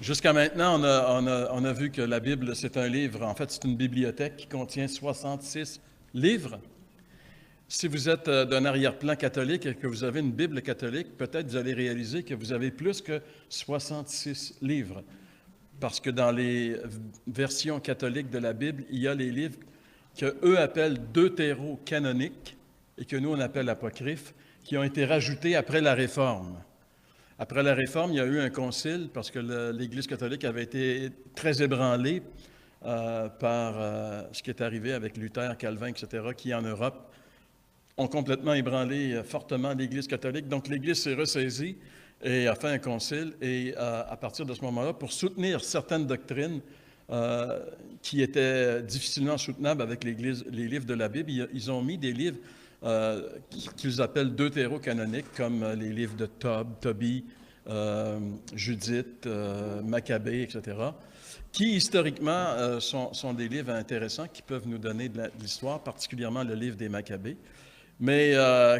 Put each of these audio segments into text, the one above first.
Jusqu'à maintenant, on a vu que la Bible, c'est un livre. En fait, c'est une bibliothèque qui contient 66 livres. Si vous êtes d'un arrière-plan catholique et que vous avez une Bible catholique, peut-être vous allez réaliser que vous avez plus que 66 livres. Parce que dans les versions catholiques de la Bible, il y a les livres qu'eux appellent deutérocanoniques et que nous, on appelle apocryphes, qui ont été rajoutés après la Réforme. Après la Réforme, il y a eu un concile parce que l'Église catholique avait été très ébranlée par ce qui est arrivé avec Luther, Calvin, etc., qui en Europe ont complètement ébranlé fortement l'Église catholique. Donc l'Église s'est ressaisie et a fait un concile. Et à partir de ce moment-là, pour soutenir certaines doctrines qui étaient difficilement soutenables avec les livres de la Bible, ils ont mis des livres qu'ils appellent deutérocanoniques, comme les livres de Tobie, Judith, Maccabée, etc., qui historiquement sont des livres intéressants qui peuvent nous donner de l'histoire, particulièrement le livre des Maccabées, mais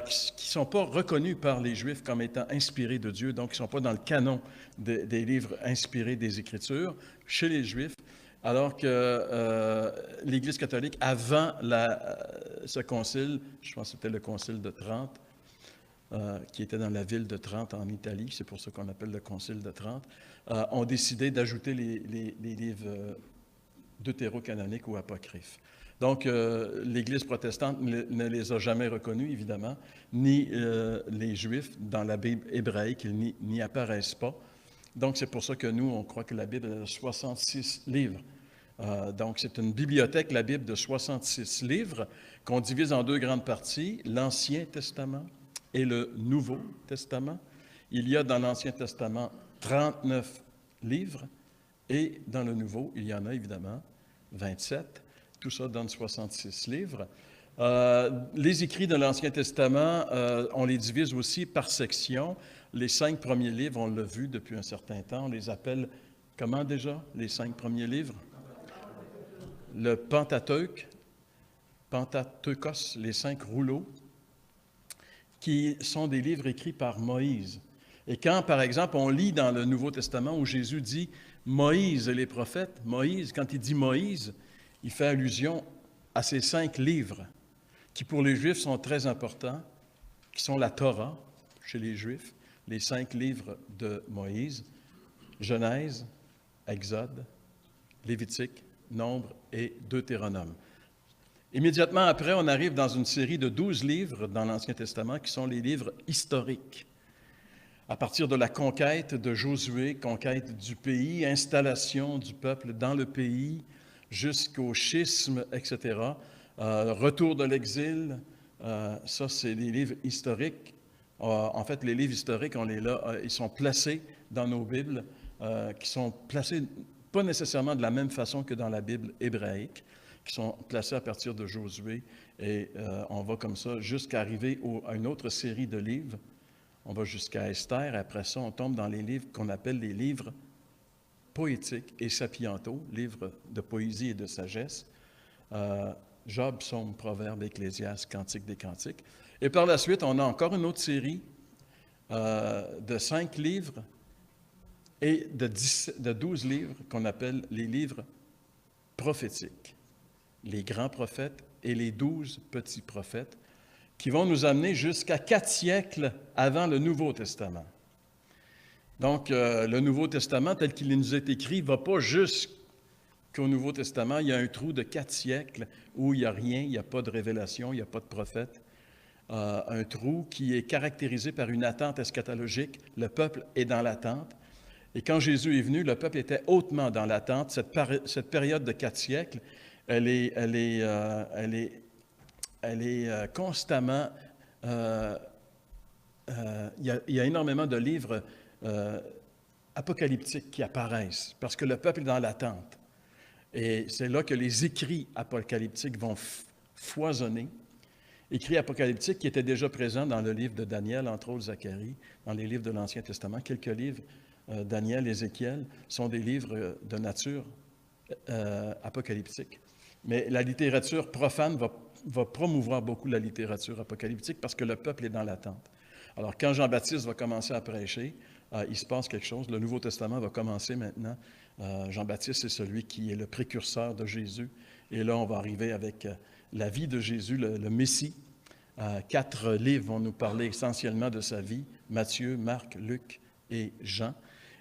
qui ne sont pas reconnus par les Juifs comme étant inspirés de Dieu, donc ils ne sont pas dans le canon des livres inspirés des Écritures chez les Juifs, alors que l'Église catholique, avant ce concile, je pense que c'était le concile de Trente, qui était dans la ville de Trente en Italie, c'est pour ça qu'on appelle le concile de Trente, ont décidé d'ajouter les livres deutérocanoniques ou apocryphes. Donc, l'Église protestante ne les a jamais reconnus, évidemment, ni les Juifs dans la Bible hébraïque, ils n'y apparaissent pas. Donc, c'est pour ça que nous, on croit que la Bible a 66 livres. Donc, c'est une bibliothèque, la Bible, de 66 livres, qu'on divise en deux grandes parties, l'Ancien Testament et le Nouveau Testament. Il y a dans l'Ancien Testament 39 livres, et dans le Nouveau, il y en a évidemment 27. Tout ça donne 66 livres. Les écrits de l'Ancien Testament, on les divise aussi par section. Les 5 premiers livres, on l'a vu depuis un certain temps, on les appelle comment déjà, les 5 premiers livres? Le Pentateuque, Pentateuchos, les 5 rouleaux, qui sont des livres écrits par Moïse. Et quand, par exemple, on lit dans le Nouveau Testament où Jésus dit « Moïse et les prophètes », Moïse, quand il dit « Moïse », il fait allusion à ces 5 livres qui, pour les Juifs, sont très importants, qui sont la Torah chez les Juifs, les 5 livres de Moïse, Genèse, Exode, Lévitique, Nombre et Deutéronome. Immédiatement après, on arrive dans une série de 12 livres dans l'Ancien Testament qui sont les livres historiques. À partir de la conquête de Josué, conquête du pays, installation du peuple dans le pays, jusqu'au schisme, etc., retour de l'exil, ça c'est les livres historiques. En fait, les livres historiques, ils sont placés dans nos Bibles, qui sont placés pas nécessairement de la même façon que dans la Bible hébraïque, qui sont placés à partir de Josué, et on va comme ça jusqu'à arriver à une autre série de livres. On va jusqu'à Esther, et après ça, on tombe dans les livres qu'on appelle les livres poétiques et sapientaux, livres de poésie et de sagesse, Job, Psaume, Proverbes, Ecclésiaste, Cantique des Cantiques. Et par la suite, on a encore une autre série de 5 livres et de 12 livres qu'on appelle les livres prophétiques, les grands prophètes et les 12 petits prophètes, qui vont nous amener jusqu'à 4 siècles avant le Nouveau Testament. Donc, le Nouveau Testament, tel qu'il nous est écrit, ne va pas jusqu'au Nouveau Testament. Il y a un trou de 4 siècles où il n'y a rien, il n'y a pas de révélation, il n'y a pas de prophète. Un trou qui est caractérisé par une attente eschatologique. Le peuple est dans l'attente. Et quand Jésus est venu, le peuple était hautement dans l'attente. Cette période de 4 siècles, elle est constamment... il y a énormément de livres apocalyptiques qui apparaissent parce que le peuple est dans l'attente. Et c'est là que les écrits apocalyptiques vont foisonner. Écrits apocalyptiques qui étaient déjà présents dans le livre de Daniel, entre autres Zacharie, dans les livres de l'Ancien Testament. Quelques livres, Daniel, Ézéchiel, sont des livres de nature apocalyptique. Mais la littérature profane va promouvoir beaucoup la littérature apocalyptique parce que le peuple est dans l'attente. Alors, quand Jean-Baptiste va commencer à prêcher, il se passe quelque chose. Le Nouveau Testament va commencer maintenant. Jean-Baptiste, c'est celui qui est le précurseur de Jésus. Et là, on va arriver avec la vie de Jésus, le Messie. 4 livres vont nous parler essentiellement de sa vie, Matthieu, Marc, Luc et Jean.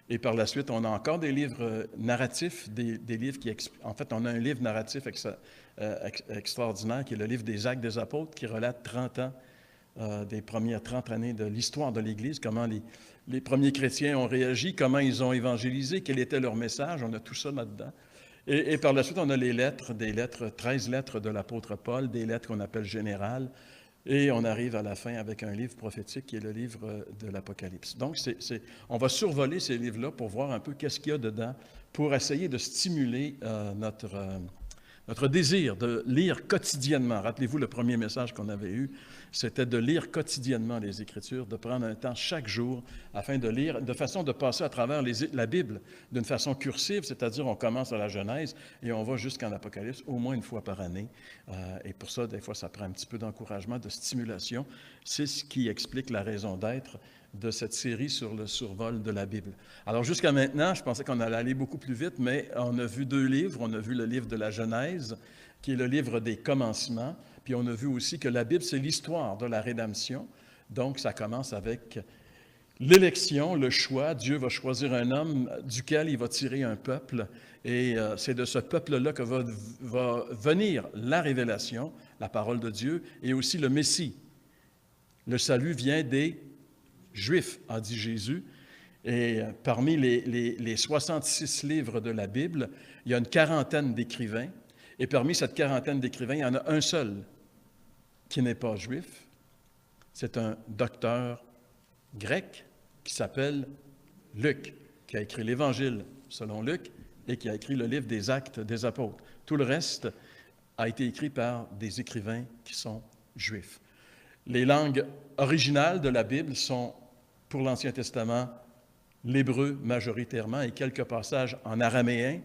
Et par la suite, on a encore des livres narratifs, des livres qui... En fait, on a un livre narratif extraordinaire qui est le livre des Actes des Apôtres, qui relate 30 ans, des premières 30 années de l'histoire de l'Église, comment les premiers chrétiens ont réagi, comment ils ont évangélisé, quel était leur message. On a tout ça là-dedans. Et par la suite, on a les lettres, 13 lettres de l'apôtre Paul, des lettres qu'on appelle générales. Et on arrive à la fin avec un livre prophétique qui est le livre de l'Apocalypse. Donc, on va survoler ces livres-là pour voir un peu qu'est-ce qu'il y a dedans, pour essayer de stimuler notre désir de lire quotidiennement. Rappelez-vous le premier message qu'on avait eu, c'était de lire quotidiennement les Écritures, de prendre un temps chaque jour afin de lire, de façon de passer à travers la Bible d'une façon cursive, c'est-à-dire on commence à la Genèse et on va jusqu'en Apocalypse au moins une fois par année. Et pour ça, des fois, ça prend un petit peu d'encouragement, de stimulation. C'est ce qui explique la raison d'être de cette série sur le survol de la Bible. Alors, jusqu'à maintenant, je pensais qu'on allait aller beaucoup plus vite, mais on a vu 2 livres. On a vu le livre de la Genèse, qui est le livre des commencements, puis on a vu aussi que la Bible, c'est l'histoire de la rédemption. Donc, ça commence avec l'élection, le choix. Dieu va choisir un homme duquel il va tirer un peuple, et c'est de ce peuple-là que va venir la révélation, la parole de Dieu, et aussi le Messie. Le salut vient des Juifs, a dit Jésus. Et parmi les 66 livres de la Bible, il y a une quarantaine d'écrivains. Et parmi cette quarantaine d'écrivains, il y en a un seul qui n'est pas juif. C'est un docteur grec qui s'appelle Luc, qui a écrit l'Évangile selon Luc et qui a écrit le livre des Actes des Apôtres. Tout le reste a été écrit par des écrivains qui sont juifs. Les langues originales de la Bible sont, pour l'Ancien Testament, l'hébreu majoritairement et quelques passages en araméen.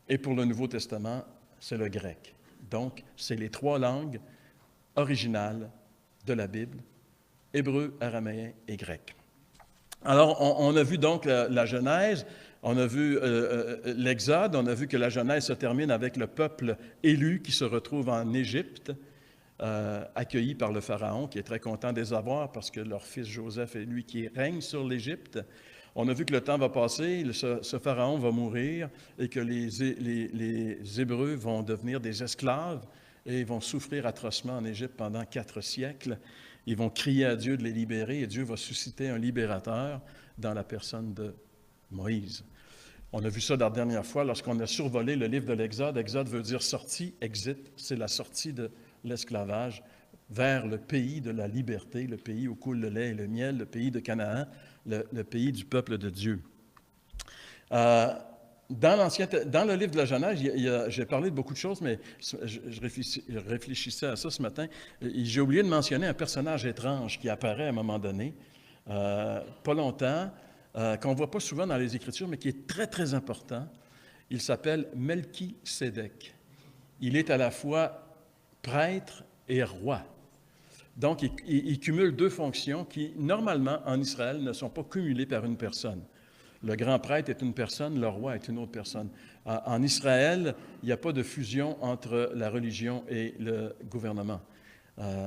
Et pour le Nouveau Testament, c'est le grec. Donc, c'est les 3 langues originales de la Bible, hébreu, araméen et grec. Alors, on a vu donc la Genèse, on a vu l'Exode, on a vu que la Genèse se termine avec le peuple élu qui se retrouve en Égypte, accueilli par le Pharaon, qui est très content de les avoir parce que leur fils Joseph est lui qui règne sur l'Égypte. On a vu que le temps va passer, ce Pharaon va mourir et que les Hébreux vont devenir des esclaves et vont souffrir atrocement en Égypte pendant 4 siècles. Ils vont crier à Dieu de les libérer et Dieu va susciter un libérateur dans la personne de Moïse. On a vu ça la dernière fois lorsqu'on a survolé le livre de l'Exode. Exode veut dire sortie, exit, c'est la sortie de l'esclavage vers le pays de la liberté, le pays où coule le lait et le miel, le pays de Canaan, le pays du peuple de Dieu. Dans le livre de la Genèse, j'ai parlé de beaucoup de choses, mais je réfléchissais à ça ce matin. J'ai oublié de mentionner un personnage étrange qui apparaît à un moment donné, pas longtemps, qu'on ne voit pas souvent dans les Écritures, mais qui est très, très important. Il s'appelle Melchisédek. Il est à la fois prêtre et roi. Donc, il cumule 2 fonctions qui, normalement, en Israël, ne sont pas cumulées par une personne. Le grand prêtre est une personne, le roi est une autre personne. En Israël, il n'y a pas de fusion entre la religion et le gouvernement.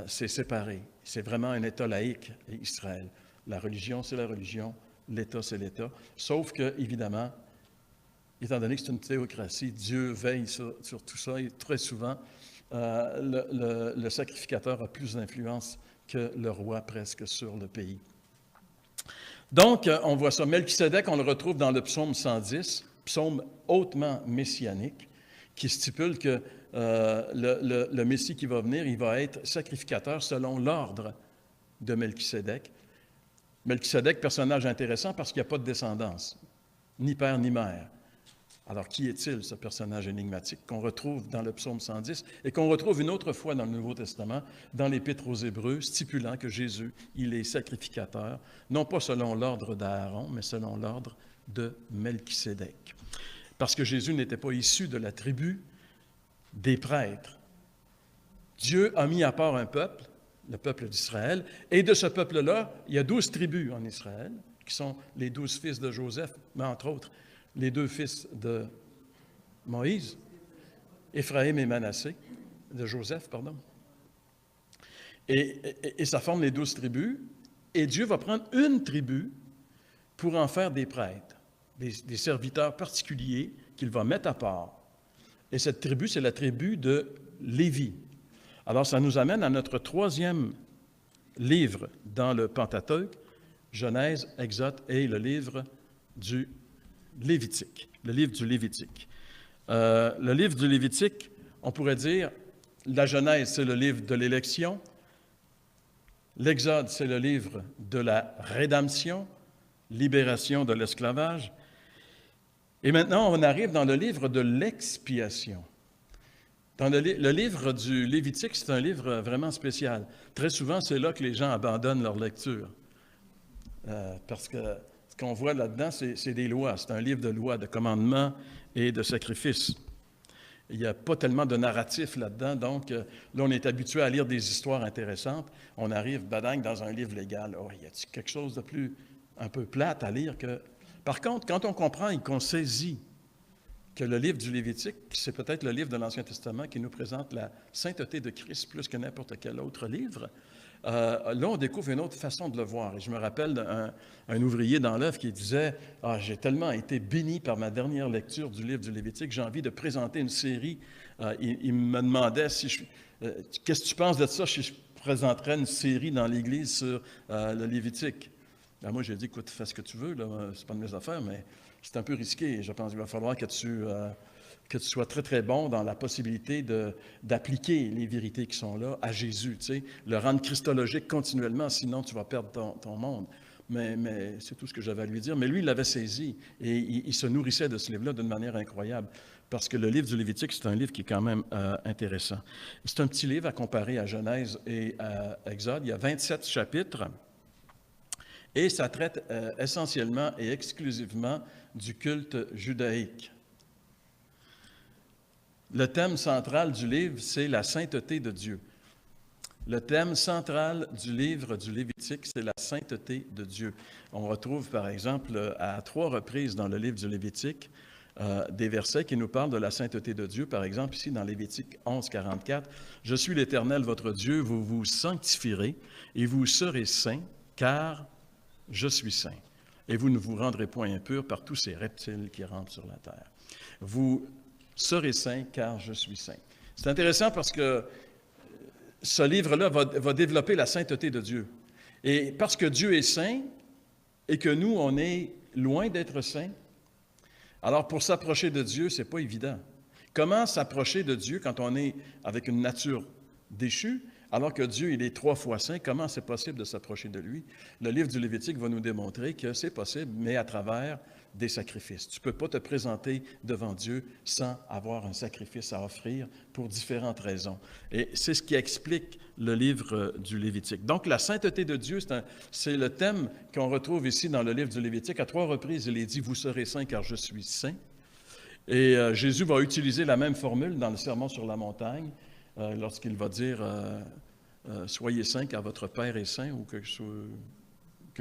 C'est séparé. C'est vraiment un État laïque, Israël. La religion, c'est la religion. L'État, c'est l'État. Sauf que, évidemment, étant donné que c'est une théocratie, Dieu veille sur tout ça et très souvent, le sacrificateur a plus d'influence que le roi presque sur le pays. Donc, on voit ça. Melchisédek, on le retrouve dans le psaume 110, psaume hautement messianique, qui stipule que le Messie qui va venir, il va être sacrificateur selon l'ordre de Melchisédek. Melchisédek, personnage intéressant parce qu'il n'y a pas de descendance, ni père ni mère. Alors, qui est-il, ce personnage énigmatique qu'on retrouve dans le psaume 110 et qu'on retrouve une autre fois dans le Nouveau Testament, dans l'Épître aux Hébreux, stipulant que Jésus, il est sacrificateur, non pas selon l'ordre d'Aaron, mais selon l'ordre de Melchisédek. Parce que Jésus n'était pas issu de la tribu des prêtres. Dieu a mis à part un peuple, le peuple d'Israël, et de ce peuple-là, il y a 12 tribus en Israël, qui sont les 12 fils de Joseph, mais entre autres, les 2 fils de Moïse, Éphraïm et Manassé, de Joseph, pardon. Et ça forme les 12 tribus. Et Dieu va prendre une tribu pour en faire des prêtres, des serviteurs particuliers qu'il va mettre à part. Et cette tribu, c'est la tribu de Lévi. Alors, ça nous amène à notre 3e livre dans le Pentateuque, Genèse, Exode et le livre du Lévitique. Le livre du Lévitique. Le livre du Lévitique, on pourrait dire, la Genèse, c'est le livre de l'élection. L'Exode, c'est le livre de la rédemption, libération de l'esclavage. Et maintenant, on arrive dans le livre de l'expiation. Dans le livre du Lévitique, c'est un livre vraiment spécial. Très souvent, c'est là que les gens abandonnent leur lecture. Parce que ce qu'on voit là-dedans, c'est des lois. C'est un livre de lois, de commandements et de sacrifices. Il n'y a pas tellement de narratif là-dedans, donc là, on est habitué à lire des histoires intéressantes. On arrive, badang, dans un livre légal. Oh, y a-t-il quelque chose de plus un peu plate à lire que... Par contre, quand on comprend et qu'on saisit que le livre du Lévitique, c'est peut-être le livre de l'Ancien Testament qui nous présente la sainteté de Christ plus que n'importe quel autre livre, là, on découvre une autre façon de le voir. Et je me rappelle d'un ouvrier dans l'œuvre qui disait « Ah, j'ai tellement été béni par ma dernière lecture du livre du Lévitique, j'ai envie de présenter une série. Il me demandait si qu'est-ce que tu penses de ça si je présenterais une série dans l'Église sur le Lévitique? » Ben, moi, j'ai dit « Écoute, fais ce que tu veux, là, c'est pas de mes affaires, mais c'est un peu risqué. Je pense qu'il va falloir que tu sois très, très bon dans la possibilité d'appliquer les vérités qui sont là à Jésus, tu sais, le rendre christologique continuellement, sinon tu vas perdre ton monde. Mais c'est tout ce que j'avais à lui dire. Mais lui, il l'avait saisi et il se nourrissait de ce livre-là d'une manière incroyable, parce que le livre du Lévitique, c'est un livre qui est quand même intéressant. C'est un petit livre à comparer à Genèse et à Exode. Il y a 27 chapitres et ça traite essentiellement et exclusivement du culte judaïque. Le thème central du livre, c'est la sainteté de Dieu. Le thème central du livre du Lévitique, c'est la sainteté de Dieu. On retrouve, par exemple, à 3 reprises dans le livre du Lévitique, des versets qui nous parlent de la sainteté de Dieu. Par exemple, ici, dans Lévitique 11, 44, « Je suis l'Éternel, votre Dieu, vous vous sanctifierez et vous serez saints, car je suis saint. Et vous ne vous rendrez point impurs par tous ces reptiles qui rampent sur la terre. Vous serez saints, car je suis saint. » C'est intéressant parce que ce livre-là va développer la sainteté de Dieu. Et parce que Dieu est saint et que nous, on est loin d'être saints, alors pour s'approcher de Dieu, ce n'est pas évident. Comment s'approcher de Dieu quand on est avec une nature déchue, alors que Dieu, il est 3 fois saint? Comment c'est possible de s'approcher de lui? Le livre du Lévitique va nous démontrer que c'est possible, mais à travers des sacrifices. Tu ne peux pas te présenter devant Dieu sans avoir un sacrifice à offrir pour différentes raisons. Et c'est ce qui explique le livre du Lévitique. Donc, la sainteté de Dieu, c'est le thème qu'on retrouve ici dans le livre du Lévitique. À 3 reprises, il est dit « Vous serez saints car je suis saint ». Et Jésus va utiliser la même formule dans le Sermon sur la montagne, lorsqu'il va dire soyez saints car votre Père est saint, ou quelque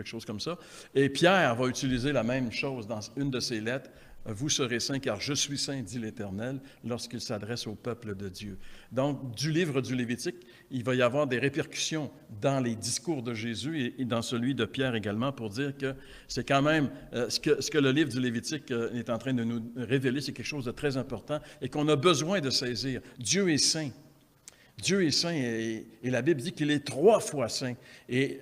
chose comme ça. Et Pierre va utiliser la même chose dans une de ses lettres. Vous serez saints car je suis saint, dit l'Éternel, lorsqu'il s'adresse au peuple de Dieu. Donc, du livre du Lévitique, il va y avoir des répercussions dans les discours de Jésus et dans celui de Pierre également, pour dire que c'est quand même ce que le livre du Lévitique est en train de nous révéler, c'est quelque chose de très important et qu'on a besoin de saisir. Dieu est saint. Dieu est saint et la Bible dit qu'il est 3 fois saint. Et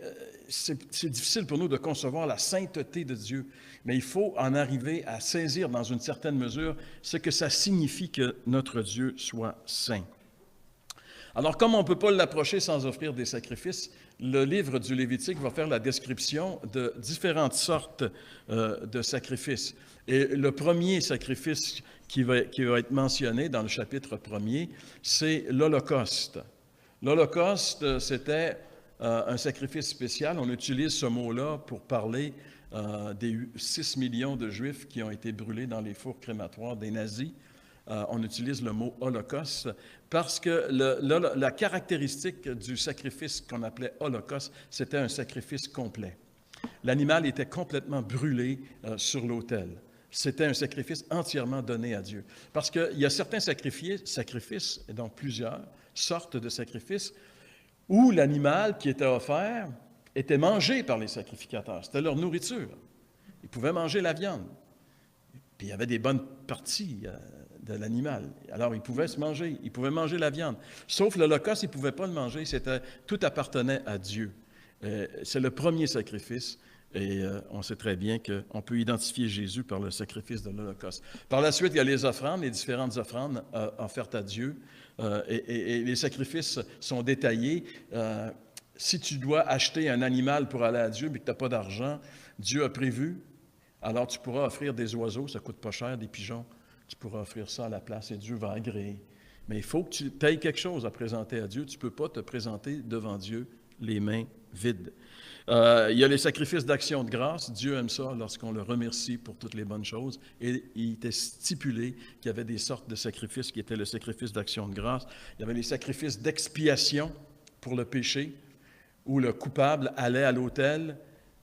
c'est difficile pour nous de concevoir la sainteté de Dieu, mais il faut en arriver à saisir dans une certaine mesure ce que ça signifie que notre Dieu soit saint. Alors, comme on ne peut pas l'approcher sans offrir des sacrifices, le livre du Lévitique va faire la description de différentes sortes de sacrifices. Et le premier sacrifice qui va être mentionné dans le chapitre 1er, c'est l'Holocauste. L'Holocauste, c'était un sacrifice spécial. On utilise ce mot-là pour parler des 6 millions de Juifs qui ont été brûlés dans les fours crématoires des nazis. On utilise le mot holocauste parce que la caractéristique du sacrifice qu'on appelait holocauste, c'était un sacrifice complet. l'animal était complètement brûlé sur l'autel. C'était un sacrifice entièrement donné à Dieu. Parce qu'il y a certains sacrifices, et donc plusieurs sortes de sacrifices, où l'animal qui était offert était mangé par les sacrificateurs. C'était leur nourriture. Ils pouvaient manger la viande. Puis il y avait des bonnes parties de l'animal. Alors, ils pouvaient manger la viande. Sauf l'Holocauste, ils ne pouvaient pas le manger. Tout appartenait à Dieu. C'est le premier sacrifice. Et on sait très bien qu'on peut identifier Jésus par le sacrifice de l'Holocauste. Par la suite, il y a les offrandes, les différentes offrandes offertes à Dieu. Et les sacrifices sont détaillés. Si tu dois acheter un animal pour aller à Dieu, mais que tu n'as pas d'argent, Dieu a prévu. Alors, tu pourras offrir des oiseaux, ça ne coûte pas cher, des pigeons. Tu pourras offrir ça à la place et Dieu va agréer. Mais il faut que tu aies quelque chose à présenter à Dieu. Tu ne peux pas te présenter devant Dieu les mains vides. Il y a les sacrifices d'action de grâce. Dieu aime ça lorsqu'on le remercie pour toutes les bonnes choses. Et il était stipulé qu'il y avait des sortes de sacrifices qui étaient le sacrifice d'action de grâce. Il y avait les sacrifices d'expiation pour le péché, où le coupable allait à l'autel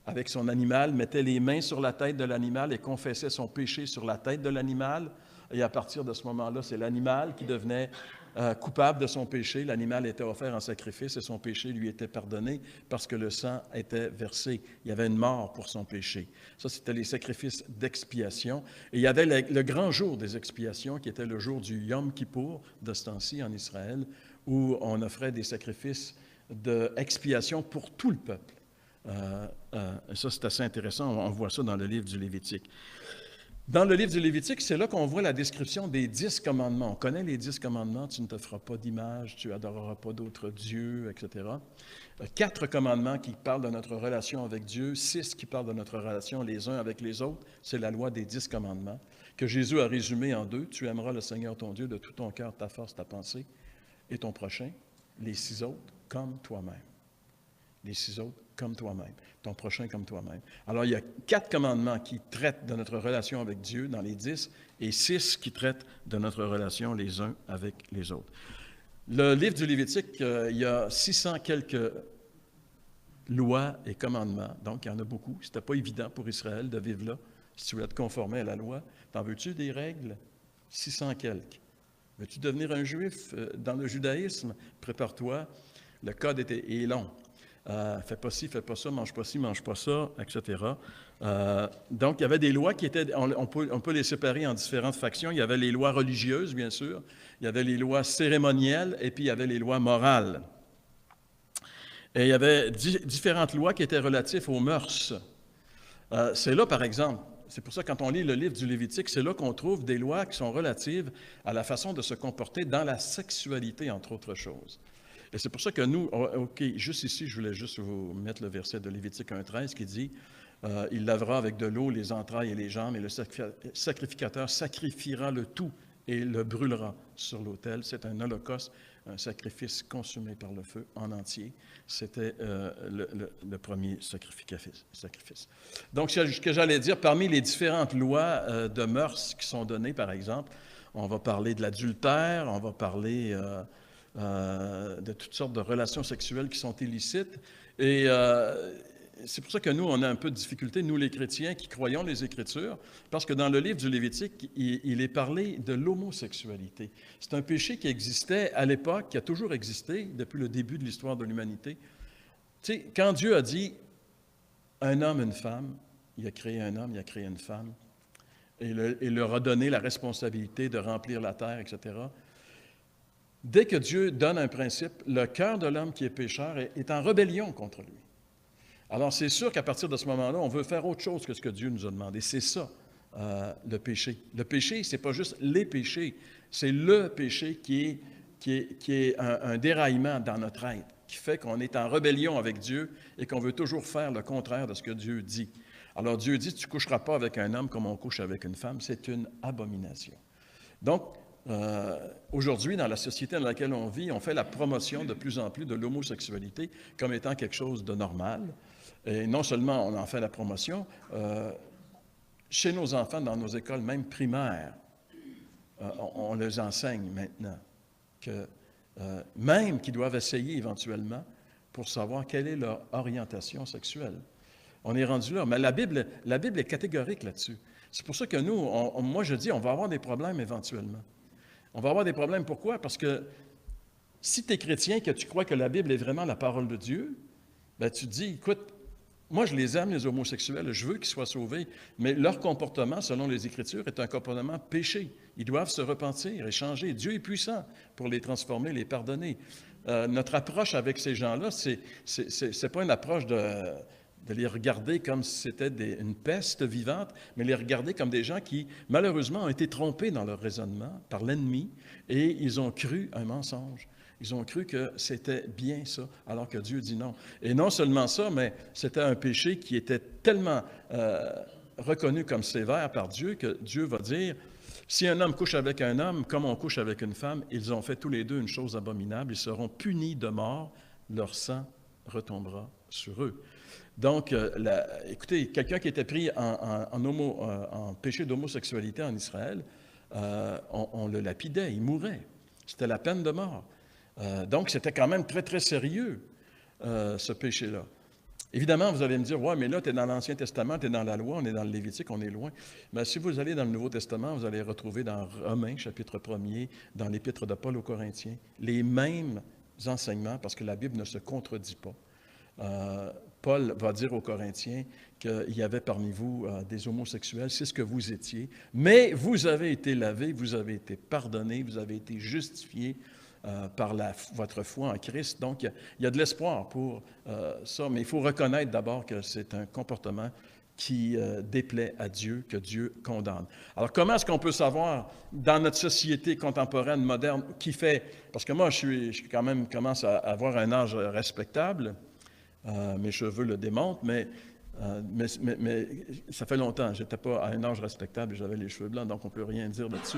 avec son animal, mettait les mains sur la tête de l'animal et confessait son péché sur la tête de l'animal. Et à partir de ce moment-là, c'est l'animal qui devenait coupable de son péché. L'animal était offert en sacrifice et son péché lui était pardonné parce que le sang était versé. Il y avait une mort pour son péché. Ça, c'était les sacrifices d'expiation. Et il y avait le grand jour des expiations qui était le jour du Yom Kippour, de ce temps-ci en Israël, où on offrait des sacrifices d'expiation pour tout le peuple. Ça, c'est assez intéressant. On voit ça dans le livre du Lévitique. Dans le livre du Lévitique, c'est là qu'on voit la description des 10 commandements. On connaît les 10 commandements. Tu ne te feras pas d'image, tu adoreras pas d'autres dieux, etc. 4 commandements qui parlent de notre relation avec Dieu, 6 qui parlent de notre relation les uns avec les autres. C'est la loi des 10 commandements que Jésus a résumé en 2. Tu aimeras le Seigneur ton Dieu de tout ton cœur, ta force, ta pensée et ton prochain. Les 6 autres comme toi-même. Les 6 autres comme toi-même, ton prochain comme toi-même. Alors, il y a 4 commandements qui traitent de notre relation avec Dieu dans les 10 et 6 qui traitent de notre relation les uns avec les autres. Le livre du Lévitique, il y a 600 quelques lois et commandements, donc il y en a beaucoup. Ce n'était pas évident pour Israël de vivre là, si tu voulais te conformer à la loi. T'en veux-tu des règles? 600 quelques. Veux-tu devenir un juif dans le judaïsme? Prépare-toi. Le code est long. Fais pas ci, fais pas ça, mange pas ci, mange pas ça, etc. Donc, il y avait des lois qui étaient, on peut les séparer en différentes factions. Il y avait les lois religieuses, bien sûr, il y avait les lois cérémonielles, et puis il y avait les lois morales. Et il y avait différentes lois qui étaient relatives aux mœurs. C'est là, par exemple, c'est pour ça que quand on lit le livre du Lévitique, c'est là qu'on trouve des lois qui sont relatives à la façon de se comporter dans la sexualité, entre autres choses. Et c'est pour ça que nous, OK, juste ici, je voulais juste vous mettre le verset de Lévitique 1,13 qui dit « Il lavera avec de l'eau les entrailles et les jambes, et le sacrificateur sacrifiera le tout et le brûlera sur l'autel. » C'est un holocauste, un sacrifice consumé par le feu en entier. C'était le premier sacrifice. Donc, ce que j'allais dire, parmi les différentes lois de mœurs qui sont données, par exemple, on va parler de l'adultère, on va parler de toutes sortes de relations sexuelles qui sont illicites. Et c'est pour ça que nous, on a un peu de difficulté, nous les chrétiens qui croyons les Écritures, parce que dans le livre du Lévitique, il est parlé de l'homosexualité. C'est un péché qui existait à l'époque, qui a toujours existé depuis le début de l'histoire de l'humanité. Tu sais, quand Dieu a dit un homme, une femme, il a créé un homme, il a créé une femme, et il leur a donné la responsabilité de remplir la terre, etc. Dès que Dieu donne un principe, le cœur de l'homme qui est pécheur est en rébellion contre lui. Alors, c'est sûr qu'à partir de ce moment-là, on veut faire autre chose que ce que Dieu nous a demandé. C'est ça, le péché. Le péché, ce n'est pas juste les péchés, c'est le péché qui est un déraillement dans notre être, qui fait qu'on est en rébellion avec Dieu et qu'on veut toujours faire le contraire de ce que Dieu dit. Alors, Dieu dit, tu ne coucheras pas avec un homme comme on couche avec une femme. C'est une abomination. Donc, aujourd'hui, dans la société dans laquelle on vit, on fait la promotion de plus en plus de l'homosexualité comme étant quelque chose de normal. Et non seulement on en fait la promotion, chez nos enfants, dans nos écoles, même primaires, on les enseigne maintenant que même qu'ils doivent essayer éventuellement pour savoir quelle est leur orientation sexuelle. On est rendu là. Mais la Bible est catégorique là-dessus. C'est pour ça que nous, moi je dis, on va avoir des problèmes éventuellement. On va avoir des problèmes. Pourquoi? Parce que si tu es chrétien, que tu crois que la Bible est vraiment la parole de Dieu, ben tu te dis, écoute, moi je les aime, les homosexuels, je veux qu'ils soient sauvés, mais leur comportement, selon les Écritures, est un comportement péché. Ils doivent se repentir et changer. Dieu est puissant pour les transformer, les pardonner. Notre approche avec ces gens-là, c'est pas une approche de les regarder comme si c'était une peste vivante, mais les regarder comme des gens qui, malheureusement, ont été trompés dans leur raisonnement par l'ennemi et ils ont cru un mensonge. Ils ont cru que c'était bien ça, alors que Dieu dit non. Et non seulement ça, mais c'était un péché qui était tellement reconnu comme sévère par Dieu que Dieu va dire, si un homme couche avec un homme, comme on couche avec une femme, ils ont fait tous les deux une chose abominable, ils seront punis de mort, leur sang retombera sur eux. Donc, écoutez, quelqu'un qui était pris en péché d'homosexualité en Israël, on le lapidait, il mourait. C'était la peine de mort. Donc, c'était quand même très, très sérieux, ce péché-là. Évidemment, vous allez me dire, « Ouais, mais là, tu es dans l'Ancien Testament, tu es dans la Loi, on est dans le Lévitique, on est loin. » Mais si vous allez dans le Nouveau Testament, vous allez retrouver dans Romains, chapitre 1er, dans l'Épître de Paul aux Corinthiens, les mêmes enseignements, parce que la Bible ne se contredit pas. Paul va dire aux Corinthiens qu'il y avait parmi vous des homosexuels, c'est ce que vous étiez, mais vous avez été lavés, vous avez été pardonnés, vous avez été justifiés par votre foi en Christ. Donc, il y a de l'espoir pour ça, mais il faut reconnaître d'abord que c'est un comportement qui déplaît à Dieu, que Dieu condamne. Alors, comment est-ce qu'on peut savoir, dans notre société contemporaine, moderne, qui fait... Parce que moi, je quand même commence à avoir un âge respectable, mes cheveux le démontrent, mais ça fait longtemps. Je n'étais pas à un âge respectable et j'avais les cheveux blancs, donc on ne peut rien dire là-dessus.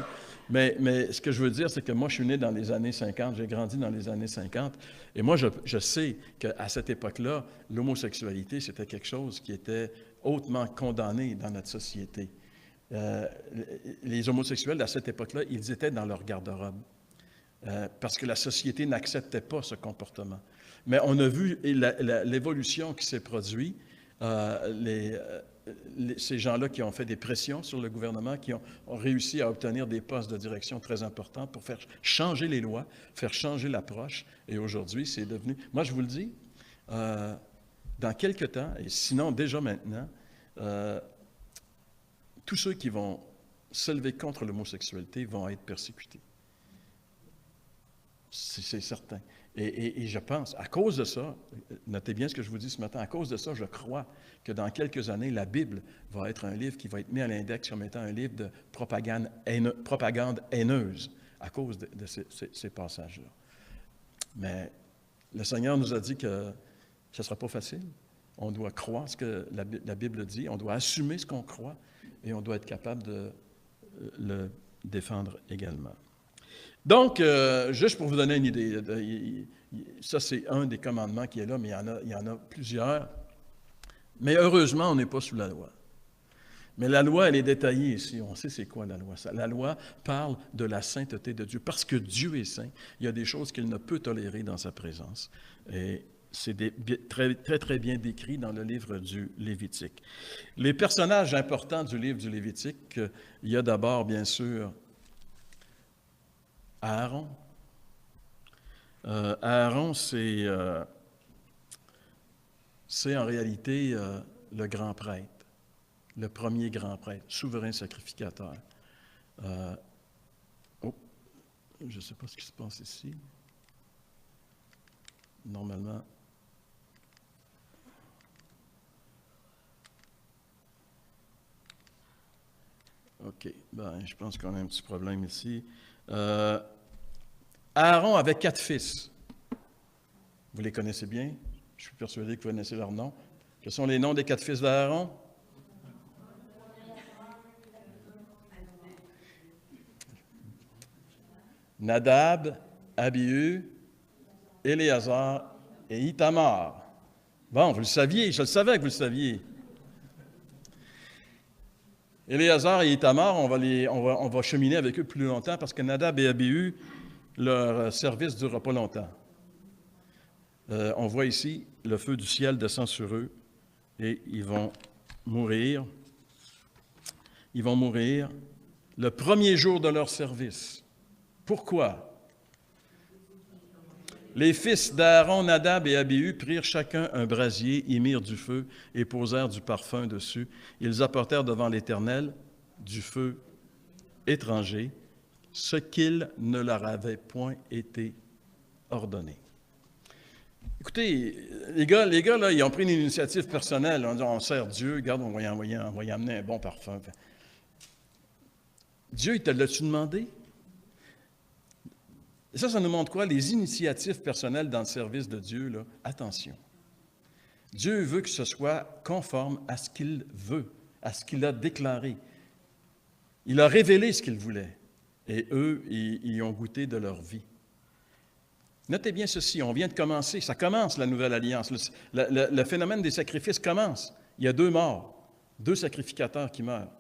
Mais ce que je veux dire, c'est que moi, je suis né dans les années 50, j'ai grandi dans les années 50, et moi, je sais qu'à cette époque-là, l'homosexualité, c'était quelque chose qui était hautement condamné dans notre société. Les homosexuels, à cette époque-là, ils étaient dans leur garde-robe, parce que la société n'acceptait pas ce comportement. Mais on a vu l'évolution qui s'est produite, ces gens-là qui ont fait des pressions sur le gouvernement, qui ont réussi à obtenir des postes de direction très importants pour faire changer les lois, faire changer l'approche. Et aujourd'hui, c'est devenu... Moi, je vous le dis, dans quelque temps, et sinon déjà maintenant, tous ceux qui vont se lever contre l'homosexualité vont être persécutés. C'est certain. Et je pense, à cause de ça, notez bien ce que je vous dis ce matin, à cause de ça, je crois que dans quelques années, la Bible va être un livre qui va être mis à l'index comme étant un livre de propagande haineuse à cause de ces passages-là. Mais le Seigneur nous a dit que ce ne sera pas facile. On doit croire ce que la Bible dit, on doit assumer ce qu'on croit et on doit être capable de le défendre également. Donc, juste pour vous donner une idée, ça c'est un des commandements qui est là, mais il y en a plusieurs. Mais heureusement, on n'est pas sous la loi. Mais la loi, elle est détaillée ici. On sait c'est quoi la loi. La loi parle de la sainteté de Dieu. Parce que Dieu est saint, il y a des choses qu'il ne peut tolérer dans sa présence. Et c'est très, très, très bien décrit dans le livre du Lévitique. Les personnages importants du livre du Lévitique, il y a d'abord, bien sûr, Aaron. Aaron, c'est en réalité le grand prêtre, le premier grand prêtre, souverain sacrificateur. Je ne sais pas ce qui se passe ici. Normalement. OK. Ben, je pense qu'on a un petit problème ici. Aaron avait 4 fils. Vous les connaissez bien? Je suis persuadé que vous connaissez leurs noms. Quels sont les noms des 4 fils d'Aaron? Nadab, Abihu, Éléazar et Ithamar. Bon, vous le saviez, je le savais que vous le saviez. Éléazar et Ithamar, on va cheminer avec eux plus longtemps parce que Nadab et Abihu, leur service ne durera pas longtemps. On voit ici, le feu du ciel descend sur eux et ils vont mourir. Ils vont mourir le premier jour de leur service. Pourquoi? Les fils d'Aaron, Nadab et Abihu prirent chacun un brasier, y mirent du feu et posèrent du parfum dessus. Ils apportèrent devant l'Éternel du feu étranger, ce qu'il ne leur avait point été ordonné. Écoutez, les gars là, ils ont pris une initiative personnelle. On dit, on sert Dieu, regarde, on va y amener un bon parfum. Dieu, il te l'a-tu demandé? Et ça nous montre quoi? Les initiatives personnelles dans le service de Dieu, là, attention. Dieu veut que ce soit conforme à ce qu'il veut, à ce qu'il a déclaré. Il a révélé ce qu'il voulait, et eux, ils ont goûté de leur vie. Notez bien ceci, on vient de commencer, ça commence la nouvelle alliance. Le phénomène des sacrifices commence. Il y a 2 morts, 2 sacrificateurs qui meurent.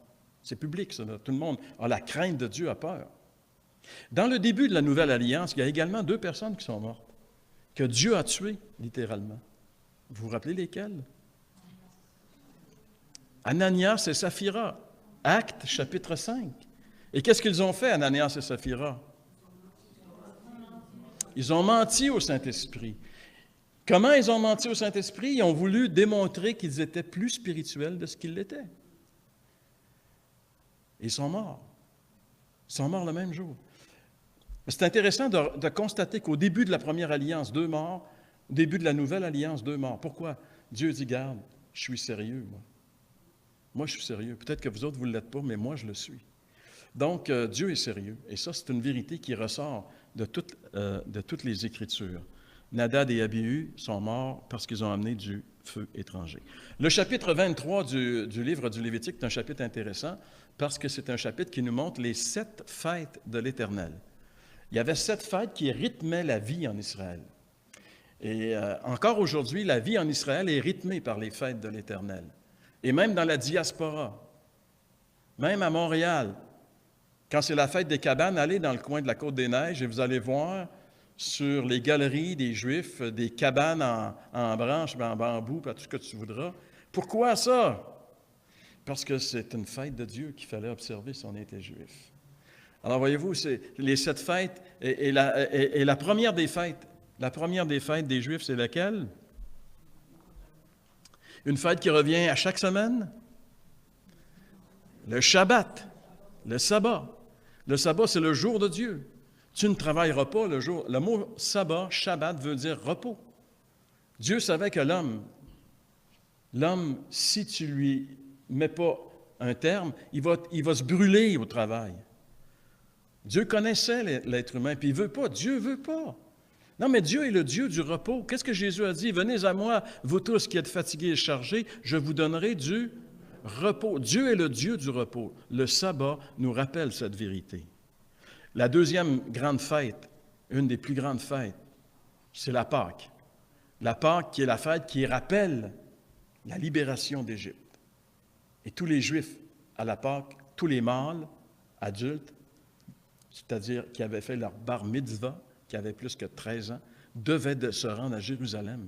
C'est public, ça. Tout le monde a la crainte de Dieu, a peur. Dans le début de la Nouvelle Alliance, il y a également 2 personnes qui sont mortes, que Dieu a tuées, littéralement. Vous vous rappelez lesquelles? Ananias et Saphira, Actes, chapitre 5. Et qu'est-ce qu'ils ont fait, Ananias et Saphira? Ils ont menti au Saint-Esprit. Comment ils ont menti au Saint-Esprit? Ils ont voulu démontrer qu'ils étaient plus spirituels de ce qu'ils l'étaient. Et ils sont morts. Ils sont morts le même jour. C'est intéressant de constater qu'au début de la première alliance, 2 morts. Au début de la nouvelle alliance, 2 morts. Pourquoi? Dieu dit, garde, je suis sérieux, moi. Moi, je suis sérieux. Peut-être que vous autres, vous ne l'êtes pas, mais moi, je le suis. Donc, Dieu est sérieux. Et ça, c'est une vérité qui ressort de toutes les Écritures. Nadab et Abihu sont morts parce qu'ils ont amené du feu étranger. Le chapitre 23 du livre du Lévitique est un chapitre intéressant parce que c'est un chapitre qui nous montre les 7 fêtes de l'Éternel. Il y avait 7 fêtes qui rythmaient la vie en Israël. Et encore aujourd'hui, la vie en Israël est rythmée par les fêtes de l'Éternel. Et même dans la diaspora, même à Montréal, quand c'est la fête des cabanes, allez dans le coin de la Côte-des-Neiges et vous allez voir sur les galeries des Juifs des cabanes en branches, en bambou, tout ce que tu voudras. Pourquoi ça? Parce que c'est une fête de Dieu qu'il fallait observer si on était juif. Alors voyez-vous, c'est les 7 fêtes et la première des fêtes. La première des fêtes des Juifs, c'est laquelle? Une fête qui revient à chaque semaine? Le Shabbat, le sabbat. Le sabbat, c'est le jour de Dieu. Tu ne travailleras pas le jour. Le mot sabbat, Shabbat, veut dire repos. Dieu savait que l'homme, si tu lui mets pas un terme, il va se brûler au travail. Dieu connaissait l'être humain, puis il ne veut pas. Dieu ne veut pas. Non, mais Dieu est le Dieu du repos. Qu'est-ce que Jésus a dit? Venez à moi, vous tous qui êtes fatigués et chargés, je vous donnerai du repos. Dieu est le Dieu du repos. Le sabbat nous rappelle cette vérité. La deuxième grande fête, une des plus grandes fêtes, c'est la Pâque. La Pâque qui est la fête qui rappelle la libération d'Égypte. Et tous les Juifs à la Pâque, tous les mâles, adultes, c'est-à-dire qui avaient fait leur bar mitzvah, qui avaient plus que 13 ans, devaient se rendre à Jérusalem,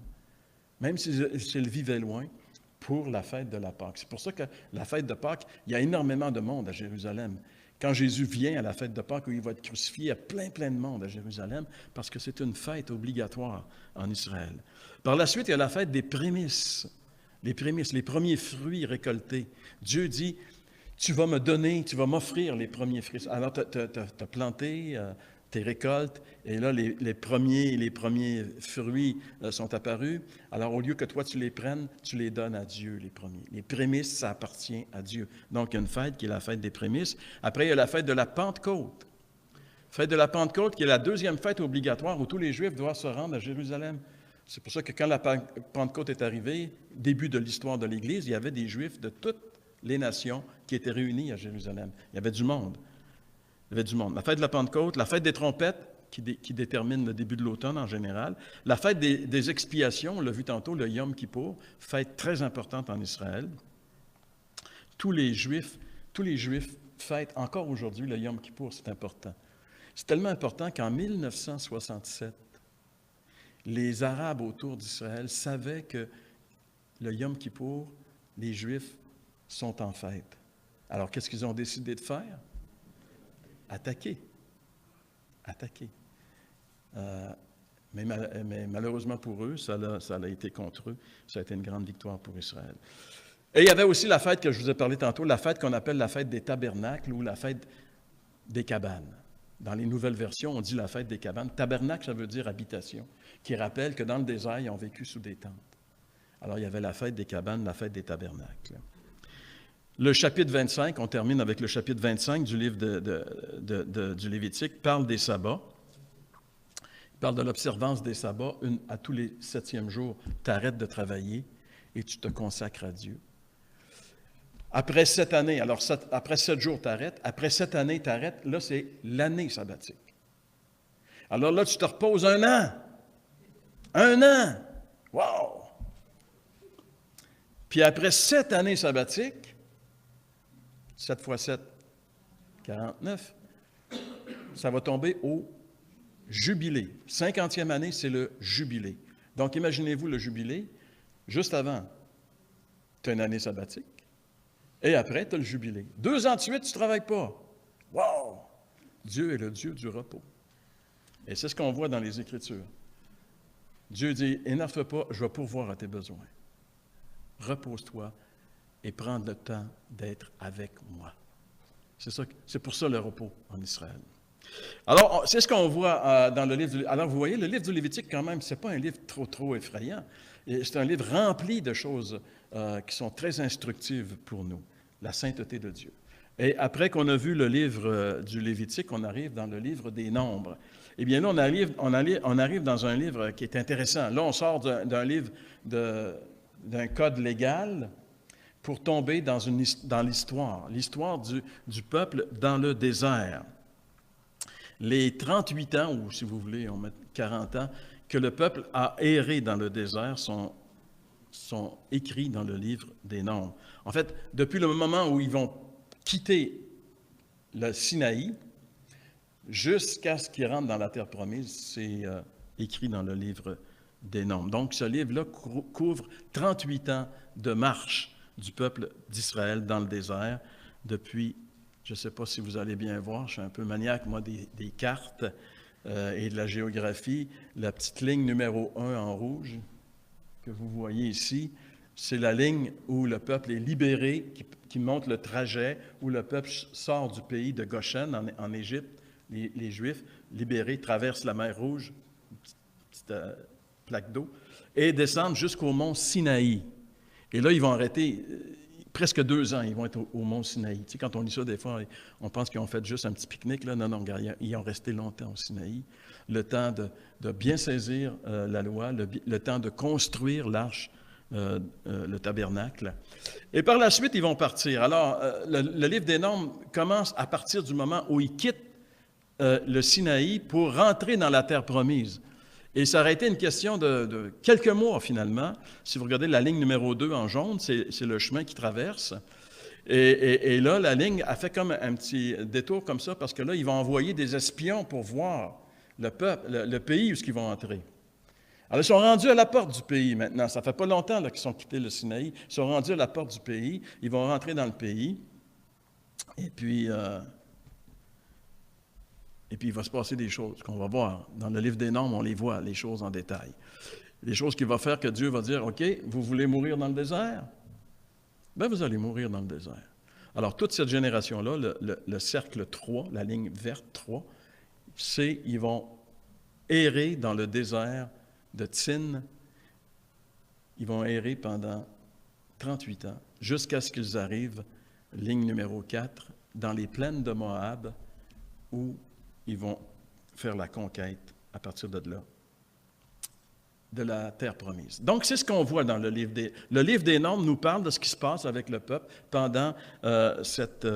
même s'ils vivaient loin, pour la fête de la Pâque. C'est pour ça que la fête de Pâques, il y a énormément de monde à Jérusalem. Quand Jésus vient à la fête de Pâques où il va être crucifié, il y a plein de monde à Jérusalem parce que c'est une fête obligatoire en Israël. Par la suite, il y a la fête des prémices. Les prémices, les premiers fruits récoltés. Dieu dit, tu vas me donner, tu vas m'offrir les premiers fruits. Alors, tu as planté tes récoltes, et là, les premiers fruits sont apparus. Alors, au lieu que toi, tu les prennes, tu les donnes à Dieu, les premiers. Les prémices, ça appartient à Dieu. Donc, il y a une fête qui est la fête des prémices. Après, il y a la fête de la Pentecôte. Fête de la Pentecôte, qui est la deuxième fête obligatoire où tous les Juifs doivent se rendre à Jérusalem. C'est pour ça que quand la Pentecôte est arrivée, début de l'histoire de l'Église, il y avait des Juifs de toutes les nations qui étaient réunis à Jérusalem. Il y avait du monde. Il y avait du monde. La fête de la Pentecôte, la fête des trompettes, qui détermine le début de l'automne en général, la fête des expiations, on l'a vu tantôt, le Yom Kippour, fête très importante en Israël. Tous les Juifs fêtent encore aujourd'hui le Yom Kippour, c'est important. C'est tellement important qu'en 1967, les Arabes autour d'Israël savaient que le Yom Kippour, les Juifs sont en fête. Alors, qu'est-ce qu'ils ont décidé de faire? Attaquer. Attaquer. Mais malheureusement pour eux, ça a été contre eux. Ça a été une grande victoire pour Israël. Et il y avait aussi la fête que je vous ai parlé tantôt, la fête qu'on appelle la fête des tabernacles ou la fête des cabanes. Dans les nouvelles versions, on dit la fête des cabanes. Tabernacle, ça veut dire habitation, qui rappelle que dans le désert, ils ont vécu sous des tentes. Alors, il y avait la fête des cabanes, la fête des tabernacles. Le chapitre 25, on termine avec le chapitre 25 du livre du Lévitique, parle des sabbats. Il parle de l'observance des sabbats. À tous les 7e jours, tu arrêtes de travailler et tu te consacres à Dieu. Après 7 années, alors après 7 jours, tu arrêtes. Après 7 années, tu arrêtes. Là, c'est l'année sabbatique. Alors là, tu te reposes 1 an. 1 an! Wow! Puis après 7 années sabbatiques, 7 fois 7, 49, ça va tomber au jubilé. 50e année, c'est le jubilé. Donc, imaginez-vous le jubilé. Juste avant, tu as une année sabbatique. Et après, tu as le jubilé. 2 ans de suite, tu ne travailles pas. Wow! Dieu est le Dieu du repos. Et c'est ce qu'on voit dans les Écritures. Dieu dit, énerve pas, je vais pourvoir à tes besoins. Repose-toi et prends le temps d'être avec moi. C'est pour ça le repos en Israël. Alors, c'est ce qu'on voit dans le livre. Alors, vous voyez, le livre du Lévitique, quand même, ce n'est pas un livre trop effrayant. C'est un livre rempli de choses qui sont très instructives pour nous, la sainteté de Dieu. Et après qu'on a vu le livre du Lévitique, on arrive dans le livre des Nombres. Eh bien là, on arrive dans un livre qui est intéressant. Là, on sort d'un livre d'un code légal pour tomber dans l'histoire du peuple dans le désert. Les 38 ans, ou si vous voulez, on met 40 ans, que le peuple a erré dans le désert sont écrits dans le livre des Nombres. En fait, depuis le moment où ils vont quitter le Sinaï, jusqu'à ce qu'ils rentrent dans la terre promise, c'est écrit dans le livre des Nombres. Donc, ce livre-là couvre 38 ans de marche du peuple d'Israël dans le désert depuis, je ne sais pas si vous allez bien voir, je suis un peu maniaque, moi, des cartes et de la géographie. La petite ligne numéro 1 en rouge que vous voyez ici, c'est la ligne où le peuple est libéré, qui montre le trajet où le peuple sort du pays de Goshen, en Égypte. Les Juifs libérés traversent la mer Rouge, une petite plaque d'eau, et descendent jusqu'au mont Sinaï. Et là, ils vont arrêter presque 2 ans, ils vont être au mont Sinaï. Tu sais, quand on lit ça, des fois, on pense qu'ils ont fait juste un petit pique-nique. Là. Non, ils ont resté longtemps au Sinaï. Le temps de bien saisir la loi, le temps de construire l'arche, le tabernacle. Et par la suite, ils vont partir. Alors, le livre des Nombres commence à partir du moment où ils quittent le Sinaï pour rentrer dans la terre promise. Et ça aurait été une question de quelques mois, finalement. Si vous regardez la ligne numéro 2 en jaune, c'est le chemin qu'ils traversent. Et là, la ligne a fait comme un petit détour comme ça, parce que là, ils vont envoyer des espions pour voir le pays où ils vont entrer. Alors, ils sont rendus à la porte du pays maintenant. Ça ne fait pas longtemps qu'ils ont quitté le Sinaï. Ils sont rendus à la porte du pays. Ils vont rentrer dans le pays. Et puis, il va se passer des choses qu'on va voir. Dans le livre des Nombres, on les voit, les choses en détail. Les choses qui vont faire que Dieu va dire, OK, vous voulez mourir dans le désert? Bien, vous allez mourir dans le désert. Alors, toute cette génération-là, le cercle 3, la ligne verte 3, ils vont errer dans le désert de Tsin. Ils vont errer pendant 38 ans, jusqu'à ce qu'ils arrivent, ligne numéro 4, dans les plaines de Moab, où ils vont faire la conquête à partir de là, de la terre promise. Donc, c'est ce qu'on voit dans le livre des... Le livre des Nombres nous parle de ce qui se passe avec le peuple pendant cette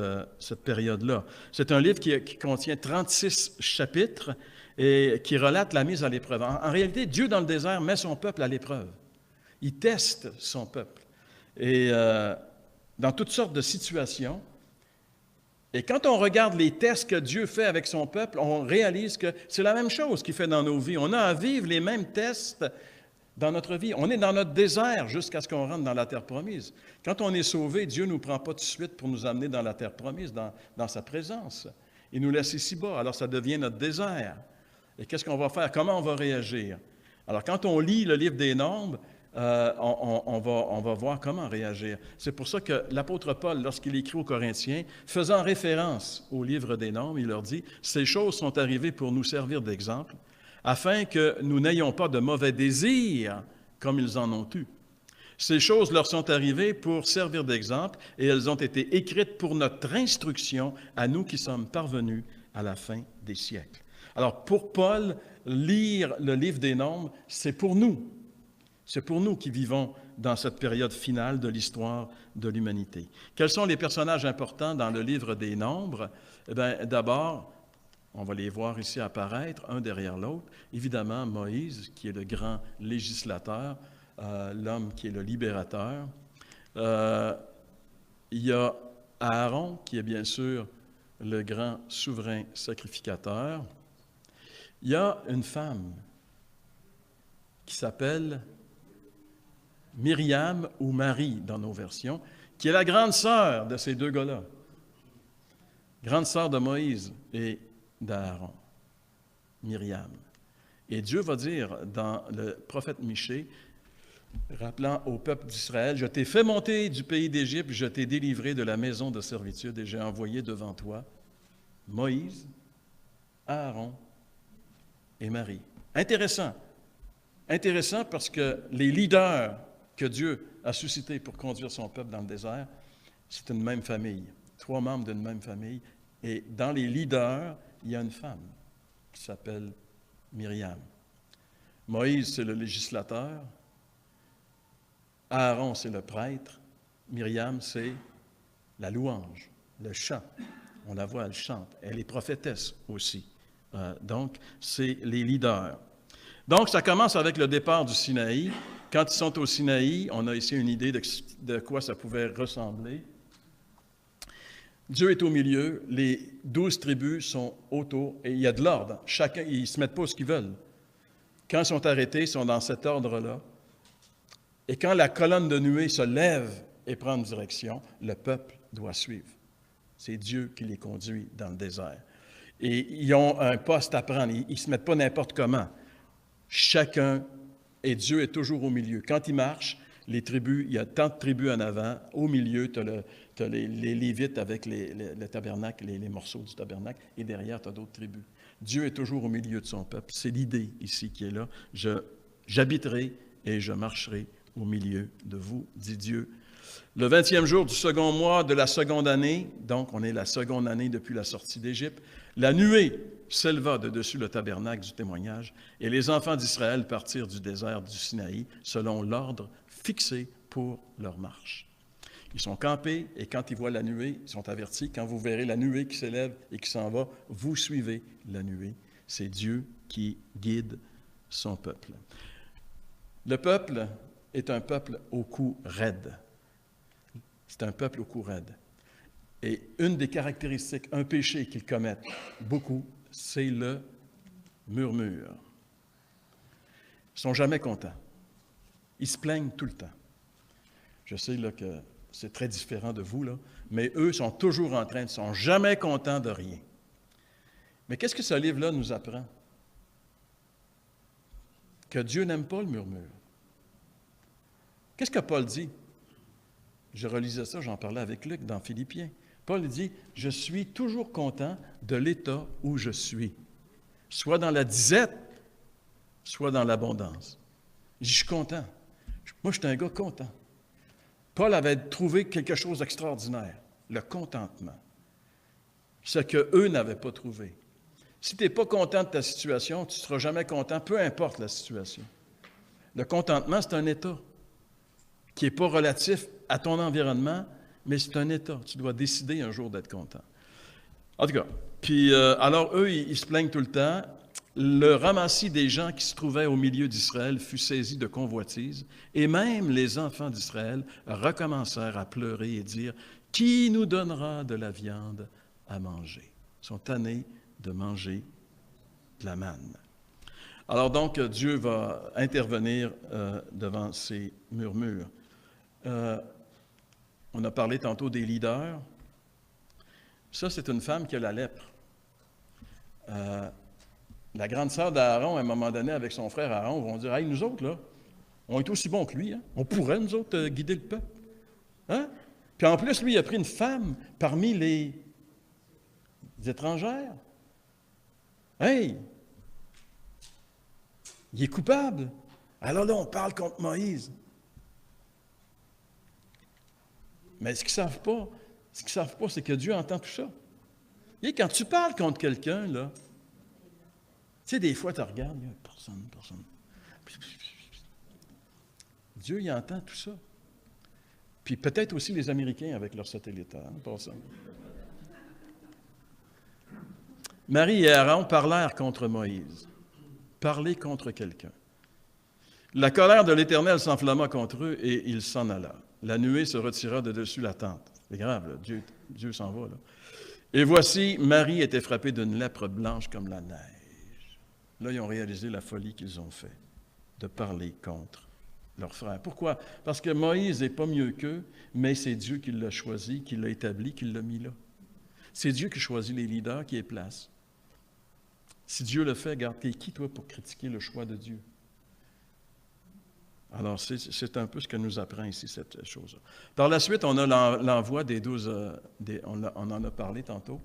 période-là. C'est un livre qui contient 36 chapitres et qui relate la mise à l'épreuve. En réalité, Dieu, dans le désert, met son peuple à l'épreuve. Il teste son peuple. Et dans toutes sortes de situations. Et quand on regarde les tests que Dieu fait avec son peuple, on réalise que c'est la même chose qu'il fait dans nos vies. On a à vivre les mêmes tests dans notre vie. On est dans notre désert jusqu'à ce qu'on rentre dans la terre promise. Quand on est sauvé, Dieu ne nous prend pas tout de suite pour nous amener dans la terre promise, dans sa présence. Il nous laisse ici-bas, alors ça devient notre désert. Et qu'est-ce qu'on va faire? Comment on va réagir? Alors, quand on lit le livre des Nombres, on va voir comment réagir. C'est pour ça que l'apôtre Paul, lorsqu'il écrit aux Corinthiens, faisant référence au livre des Nombres, il leur dit « Ces choses sont arrivées pour nous servir d'exemple, afin que nous n'ayons pas de mauvais désirs comme ils en ont eu. Ces choses leur sont arrivées pour servir d'exemple et elles ont été écrites pour notre instruction à nous qui sommes parvenus à la fin des siècles. » Alors, pour Paul, lire le livre des Nombres, c'est pour nous. C'est pour nous qui vivons dans cette période finale de l'histoire de l'humanité. Quels sont les personnages importants dans le livre des Nombres? Eh bien, d'abord, on va les voir ici apparaître, un derrière l'autre. Évidemment, Moïse, qui est le grand législateur, l'homme qui est le libérateur. Il y a Aaron, qui est bien sûr le grand souverain sacrificateur. Il y a une femme qui s'appelle Myriam ou Marie dans nos versions, qui est la grande sœur de ces deux gars-là. Grande sœur de Moïse et d'Aaron, Myriam. Et Dieu va dire dans le prophète Michée, rappelant au peuple d'Israël, « Je t'ai fait monter du pays d'Égypte, je t'ai délivré de la maison de servitude et j'ai envoyé devant toi Moïse, Aaron et Marie. » Intéressant. Intéressant parce que les leaders que Dieu a suscités pour conduire son peuple dans le désert, c'est une même famille, 3 membres d'une même famille. Et dans les leaders, il y a une femme qui s'appelle Myriam. Moïse, c'est le législateur. Aaron, c'est le prêtre. Myriam, c'est la louange, le chant. On la voit, elle chante. Elle est prophétesse aussi. Donc, c'est les leaders. Donc, ça commence avec le départ du Sinaï. Quand ils sont au Sinaï, on a ici une idée de quoi ça pouvait ressembler. Dieu est au milieu, les 12 tribus sont autour, et il y a de l'ordre. Chacun, ils ne se mettent pas où ce qu'ils veulent. Quand ils sont arrêtés, ils sont dans cet ordre-là. Et quand la colonne de nuée se lève et prend une direction, le peuple doit suivre. C'est Dieu qui les conduit dans le désert. Et ils ont un poste à prendre, ils ne se mettent pas n'importe comment. Chacun, et Dieu est toujours au milieu. Quand ils marchent, les tribus, il y a tant de tribus en avant. Au milieu, tu as les Lévites avec le tabernacle, les morceaux du tabernacle, et derrière, tu as d'autres tribus. Dieu est toujours au milieu de son peuple. C'est l'idée ici qui est là. J'habiterai et je marcherai au milieu de vous, dit Dieu. Le 20e jour du second mois de la seconde année, donc on est la seconde année depuis la sortie d'Égypte, la nuée s'éleva de dessus le tabernacle du témoignage, et les enfants d'Israël partirent du désert du Sinaï selon l'ordre fixé pour leur marche. Ils sont campés, et quand ils voient la nuée, ils sont avertis, quand vous verrez la nuée qui s'élève et qui s'en va, vous suivez la nuée. C'est Dieu qui guide son peuple. Le peuple est un peuple au cou raide. C'est un peuple au cou raide. Et une des caractéristiques, un péché qu'ils commettent beaucoup, c'est le murmure. Ils ne sont jamais contents. Ils se plaignent tout le temps. Je sais là, que c'est très différent de vous, là, mais eux sont toujours en train, ils ne sont jamais contents de rien. Mais qu'est-ce que ce livre-là nous apprend? Que Dieu n'aime pas le murmure. Qu'est-ce que Paul dit? Je relisais ça, j'en parlais avec Luc dans Philippiens. Paul dit, « Je suis toujours content de l'état où je suis, soit dans la disette, soit dans l'abondance. » Je suis content. Moi, je suis un gars content. Paul avait trouvé quelque chose d'extraordinaire, le contentement, ce qu'eux n'avaient pas trouvé. Si tu n'es pas content de ta situation, tu ne seras jamais content, peu importe la situation. Le contentement, c'est un état qui n'est pas relatif à ton environnement, mais c'est un état. Tu dois décider un jour d'être content. En tout cas, puis alors eux, ils se plaignent tout le temps. Le ramassis des gens qui se trouvaient au milieu d'Israël fut saisi de convoitise, et même les enfants d'Israël recommencèrent à pleurer et dire « Qui nous donnera de la viande à manger? » Ils sont tannés de manger de la manne. Alors donc, Dieu va intervenir devant ces murmures. On a parlé tantôt des leaders. Ça, c'est une femme qui a la lèpre. La grande sœur d'Aaron, à un moment donné, avec son frère Aaron, vont dire « Hey, nous autres, là, on est aussi bons que lui. Hein? On pourrait, nous autres, guider le peuple. Hein? » Puis en plus, lui, il a pris une femme parmi les étrangères. Hey! Il est coupable. Alors là, on parle contre Moïse. Mais ce qu'ils ne savent pas, c'est que Dieu entend tout ça. Et quand tu parles contre quelqu'un, là, tu sais, des fois, tu regardes, il n'y a personne. Dieu, il entend tout ça. Puis peut-être aussi les Américains avec leur satellite, pour ça. Marie et Aaron parlèrent contre Moïse. Parler contre quelqu'un. La colère de l'Éternel s'enflamma contre eux et il s'en alla. La nuée se retira de dessus la tente. C'est grave, là. Dieu s'en va, là. Et voici, Marie était frappée d'une lèpre blanche comme la neige. Là, ils ont réalisé la folie qu'ils ont fait, de parler contre leur frère. Pourquoi? Parce que Moïse n'est pas mieux qu'eux, mais c'est Dieu qui l'a choisi, qui l'a établi, qui l'a mis là. C'est Dieu qui choisit les leaders, qui les place. Si Dieu le fait, regarde, t'es qui, toi, pour critiquer le choix de Dieu? Alors, c'est un peu ce que nous apprend ici, cette chose-là. Par la suite, on a l'envoi des 12, on en a parlé tantôt.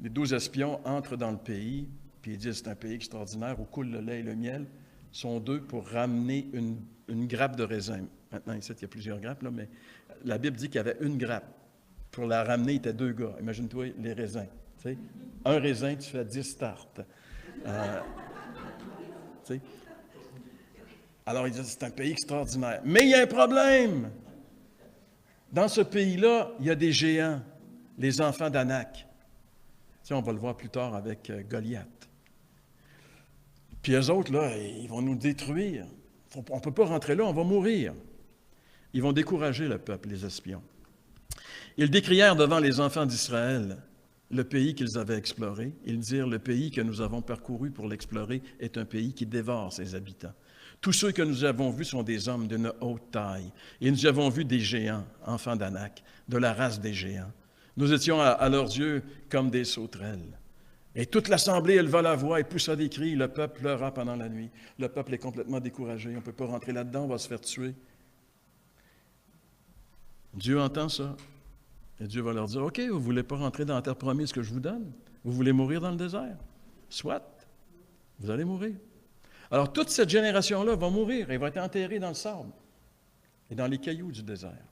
Les 12 espions entrent dans le pays, puis ils disent c'est un pays extraordinaire où coule le lait et le miel. Ils sont 2 pour ramener une grappe de raisin. Maintenant, ici, il y a plusieurs grappes, là, mais la Bible dit qu'il y avait une grappe. Pour la ramener, il était 2 gars. Imagine-toi les raisins. Tu sais, un raisin, tu fais 10 tartes. Tu sais. Alors, ils disent, c'est un pays extraordinaire. Mais il y a un problème. Dans ce pays-là, il y a des géants, les enfants d'Anak. Tu sais, on va le voir plus tard avec Goliath. Puis eux autres, là, ils vont nous détruire. On ne peut pas rentrer là, on va mourir. Ils vont décourager le peuple, les espions. Ils décrièrent devant les enfants d'Israël le pays qu'ils avaient exploré. Ils dirent, le pays que nous avons parcouru pour l'explorer est un pays qui dévore ses habitants. Tous ceux que nous avons vus sont des hommes d'une haute taille. Et nous avons vu des géants, enfants d'Anak, de la race des géants. Nous étions à leurs yeux comme des sauterelles. Et toute l'assemblée éleva la voix et poussa des cris. Le peuple pleura pendant la nuit. Le peuple est complètement découragé. On ne peut pas rentrer là-dedans, on va se faire tuer. Dieu entend ça. Et Dieu va leur dire, « OK, vous ne voulez pas rentrer dans la terre promise que je vous donne? Vous voulez mourir dans le désert? Soit, vous allez mourir. » Alors, toute cette génération-là va mourir et va être enterrée dans le sable et dans les cailloux du désert.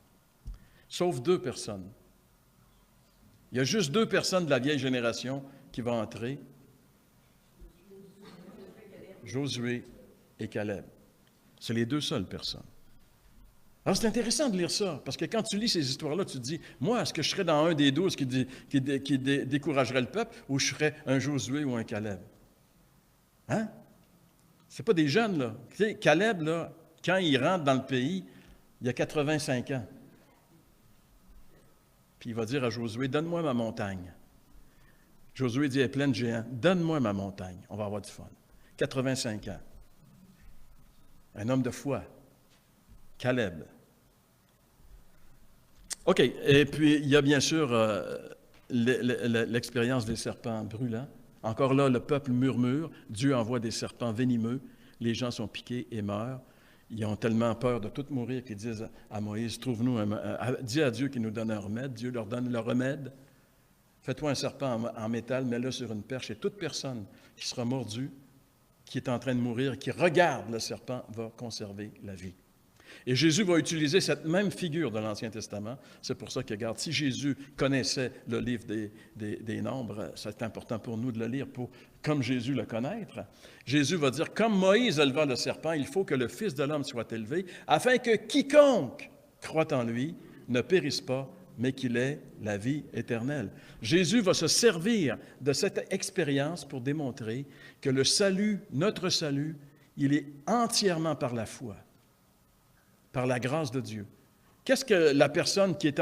Sauf 2 personnes. Il y a juste 2 personnes de la vieille génération qui vont entrer. Josué et Caleb. C'est les 2 seules personnes. Alors, c'est intéressant de lire ça, parce que quand tu lis ces histoires-là, tu te dis, moi, est-ce que je serais dans un des 12 qui découragerait le peuple, ou je serais un Josué ou un Caleb? Hein? Ce pas des jeunes, là. Tu sais, Caleb, là, quand il rentre dans le pays, il a 85 ans. Puis il va dire à Josué, « Donne-moi ma montagne. » Josué dit, « Elle est pleine de géants. Donne-moi ma montagne. On va avoir du fun. » 85 ans. Un homme de foi. Caleb. OK. Et puis, il y a bien sûr l'expérience des serpents brûlants. Encore là, le peuple murmure. Dieu envoie des serpents venimeux. Les gens sont piqués et meurent. Ils ont tellement peur de tout mourir qu'ils disent à Moïse, trouve-nous dis à Dieu qu'il nous donne un remède. Dieu leur donne le remède. Fais-toi un serpent en métal, mets-le sur une perche et toute personne qui sera mordue, qui est en train de mourir, qui regarde le serpent, va conserver la vie. Et Jésus va utiliser cette même figure de l'Ancien Testament. C'est pour ça que, regarde, si Jésus connaissait le livre des Nombres, c'est important pour nous de le lire pour, comme Jésus le connaître. Jésus va dire, comme Moïse éleva le serpent, il faut que le Fils de l'homme soit élevé, afin que quiconque croit en lui ne périsse pas, mais qu'il ait la vie éternelle. Jésus va se servir de cette expérience pour démontrer que le salut, notre salut, il est entièrement par la foi. Par la grâce de Dieu. Qu'est-ce que la personne qui était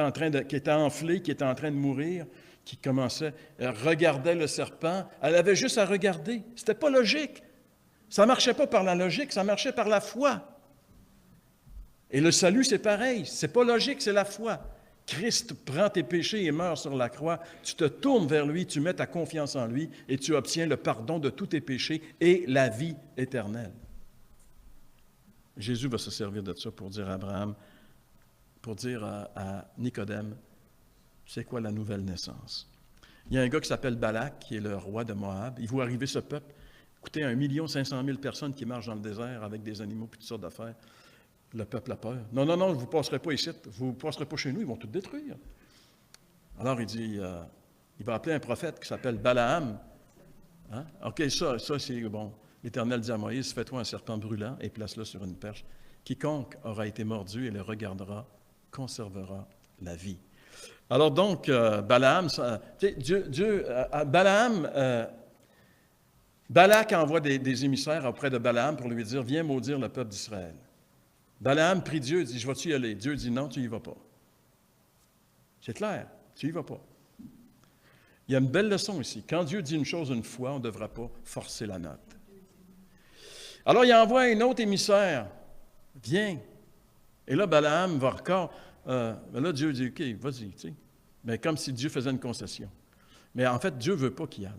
enflée, qui était en train de mourir, qui commençait, regardait le serpent, elle avait juste à regarder. C'était pas logique. Ça ne marchait pas par la logique, ça marchait par la foi. Et le salut, c'est pareil. Ce n'est pas logique, c'est la foi. Christ prend tes péchés et meurt sur la croix. Tu te tournes vers lui, tu mets ta confiance en lui et tu obtiens le pardon de tous tes péchés et la vie éternelle. Jésus va se servir de ça pour dire à Abraham, pour dire à Nicodème, c'est quoi la nouvelle naissance? Il y a un gars qui s'appelle Balak, qui est le roi de Moab. Il voit arriver ce peuple. Écoutez, 1 500 000 personnes qui marchent dans le désert avec des animaux et toutes sortes d'affaires. Le peuple a peur. Non, vous ne passerez pas ici. Vous ne passerez pas chez nous, ils vont tout détruire. Alors il dit, il va appeler un prophète qui s'appelle Balaam. Hein? OK, ça c'est bon. L'Éternel dit à Moïse, fais-toi un serpent brûlant et place-le sur une perche. Quiconque aura été mordu et le regardera, conservera la vie. Alors donc, Balaam, Balak envoie des émissaires auprès de Balaam pour lui dire, viens maudire le peuple d'Israël. Balaam prie Dieu, dit, je vais-tu y aller? Dieu dit, non, tu n'y vas pas. C'est clair, tu n'y vas pas. Il y a une belle leçon ici. Quand Dieu dit une chose une fois, on ne devra pas forcer la note. Alors, il envoie un autre émissaire. Viens. Et là, Balaam va encore... mais là, Dieu dit, OK, vas-y. Tu sais. Mais comme si Dieu faisait une concession. Mais en fait, Dieu ne veut pas qu'il y aille.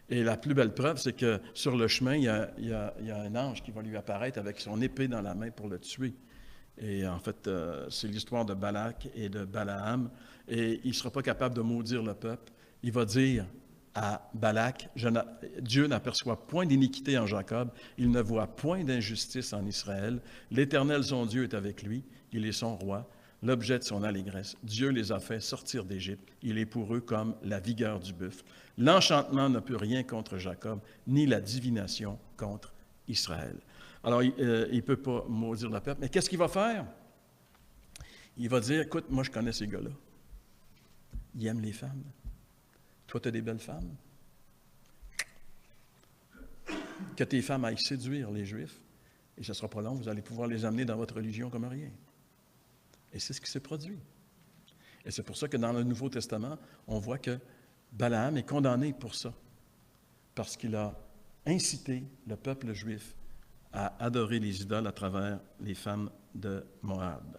Et la plus belle preuve, c'est que sur le chemin, il y a un ange qui va lui apparaître avec son épée dans la main pour le tuer. Et en fait, c'est l'histoire de Balak et de Balaam. Et il ne sera pas capable de maudire le peuple. Il va dire à Balak, Dieu n'aperçoit point d'iniquité en Jacob, il ne voit point d'injustice en Israël. L'Éternel, son Dieu, est avec lui, il est son roi, l'objet de son allégresse. Dieu les a fait sortir d'Égypte, il est pour eux comme la vigueur du buffle. L'enchantement ne peut rien contre Jacob, ni la divination contre Israël. Alors, il ne peut pas maudire le peuple, mais qu'est-ce qu'il va faire? Il va dire, écoute, moi je connais ces gars-là. Ils aiment les femmes. Toi, tu as des belles femmes. Que tes femmes aillent séduire les Juifs, et ce ne sera pas long, vous allez pouvoir les amener dans votre religion comme rien. Et c'est ce qui s'est produit. Et c'est pour ça que dans le Nouveau Testament, on voit que Balaam est condamné pour ça, parce qu'il a incité le peuple juif à adorer les idoles à travers les femmes de Moab.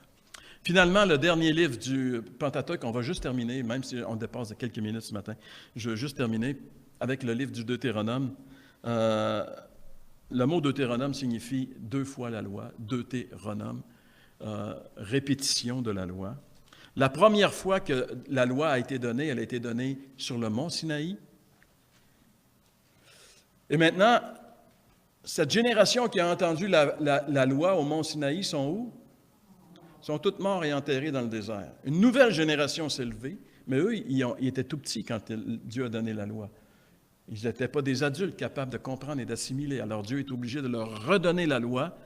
Finalement, le dernier livre du Pentateuque, on va juste terminer, même si on dépasse de quelques minutes ce matin, je veux juste terminer avec le livre du Deutéronome. Le mot Deutéronome signifie 2 fois la loi, Deutéronome, répétition de la loi. La première fois que la loi a été donnée, elle a été donnée sur le mont Sinaï. Et maintenant, cette génération qui a entendu la loi au mont Sinaï sont où? Sont toutes morts et enterrés dans le désert. Une nouvelle génération s'est levée, mais eux, ils étaient tout petits quand Dieu a donné la loi. Ils n'étaient pas des adultes capables de comprendre et d'assimiler. Alors Dieu est obligé de leur redonner la loi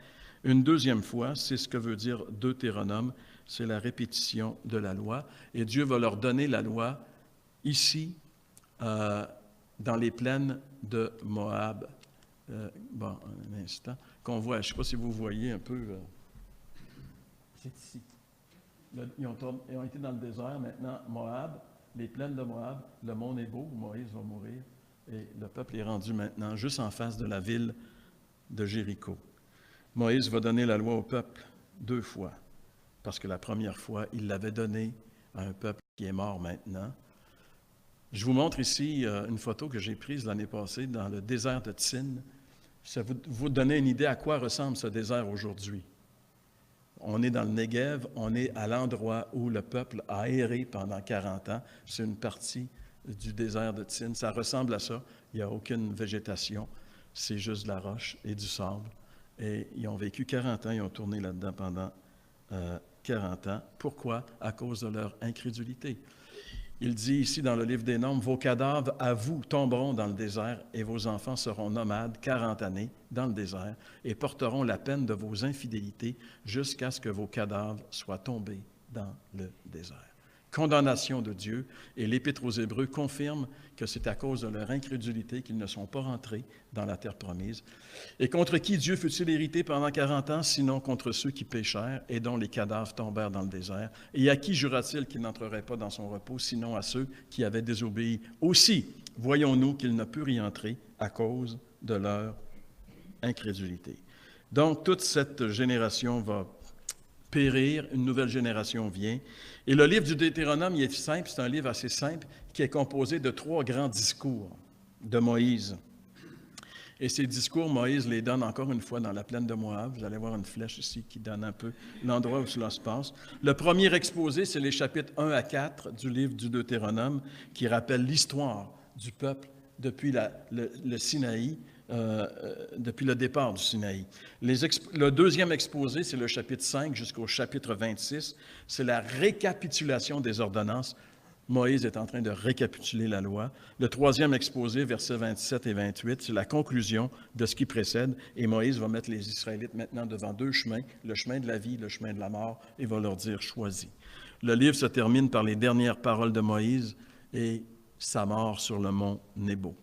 une deuxième fois. C'est ce que veut dire Deutéronome, c'est la répétition de la loi. Et Dieu va leur donner la loi ici, dans les plaines de Moab. Bon, un instant, qu'on voit, je ne sais pas si vous voyez un peu... c'est ici. Ils ont été dans le désert, maintenant Moab, les plaines de Moab, le monde est beau, Moïse va mourir, et le peuple est rendu maintenant juste en face de la ville de Jéricho. Moïse va donner la loi au peuple 2 fois, parce que la première fois, il l'avait donnée à un peuple qui est mort maintenant. Je vous montre ici une photo que j'ai prise l'année passée dans le désert de Tsin. Ça vous donner une idée à quoi ressemble ce désert aujourd'hui. On est dans le Negev, on est à l'endroit où le peuple a erré pendant 40 ans. C'est une partie du désert de Tsin. Ça ressemble à ça. Il n'y a aucune végétation. C'est juste de la roche et du sable. Et ils ont vécu 40 ans, ils ont tourné là-dedans pendant 40 ans. Pourquoi? À cause de leur incrédulité. Il dit ici dans le livre des Nombres, « Vos cadavres à vous tomberont dans le désert et vos enfants seront nomades 40 années dans le désert et porteront la peine de vos infidélités jusqu'à ce que vos cadavres soient tombés dans le désert. » Condamnation de Dieu, et l'Épître aux Hébreux confirme que c'est à cause de leur incrédulité qu'ils ne sont pas rentrés dans la terre promise. Et contre qui Dieu fut-il hérité pendant 40 ans, sinon contre ceux qui péchèrent et dont les cadavres tombèrent dans le désert? Et à qui jura-t-il qu'il n'entrerait pas dans son repos, sinon à ceux qui avaient désobéi? Aussi, voyons-nous qu'il ne peut y entrer à cause de leur incrédulité. Donc, toute cette génération va périr, une nouvelle génération vient. Et le livre du Deutéronome, il est simple, c'est un livre assez simple, qui est composé de 3 grands discours de Moïse. Et ces discours, Moïse les donne encore une fois dans la plaine de Moab. Vous allez voir une flèche ici qui donne un peu l'endroit où cela se passe. Le premier exposé, c'est les chapitres 1 à 4 du livre du Deutéronome, qui rappelle l'histoire du peuple depuis le Sinaï, depuis le départ du Sinaï. Le deuxième exposé, c'est le chapitre 5 jusqu'au chapitre 26. C'est la récapitulation des ordonnances. Moïse est en train de récapituler la loi. Le troisième exposé, versets 27 et 28, c'est la conclusion de ce qui précède. Et Moïse va mettre les Israélites maintenant devant 2 chemins, le chemin de la vie, le chemin de la mort, et va leur dire « choisis ». Le livre se termine par les dernières paroles de Moïse et sa mort sur le mont Nébo.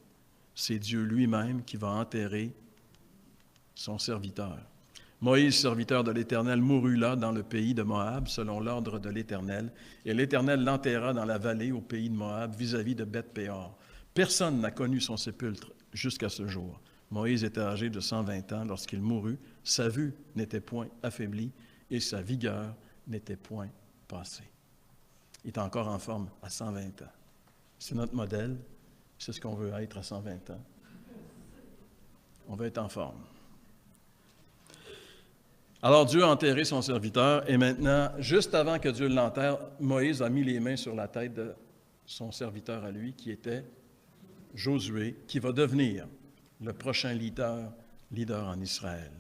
C'est Dieu lui-même qui va enterrer son serviteur. Moïse, serviteur de l'Éternel, mourut là, dans le pays de Moab, selon l'ordre de l'Éternel, et l'Éternel l'enterra dans la vallée au pays de Moab, vis-à-vis de Beth-Péor. Personne n'a connu son sépulcre jusqu'à ce jour. Moïse était âgé de 120 ans lorsqu'il mourut. Sa vue n'était point affaiblie et sa vigueur n'était point passée. Il est encore en forme à 120 ans. C'est notre modèle, c'est ce qu'on veut être à 120 ans. On veut être en forme. Alors Dieu a enterré son serviteur et maintenant, juste avant que Dieu l'enterre, Moïse a mis les mains sur la tête de son serviteur à lui, qui était Josué, qui va devenir le prochain leader en Israël.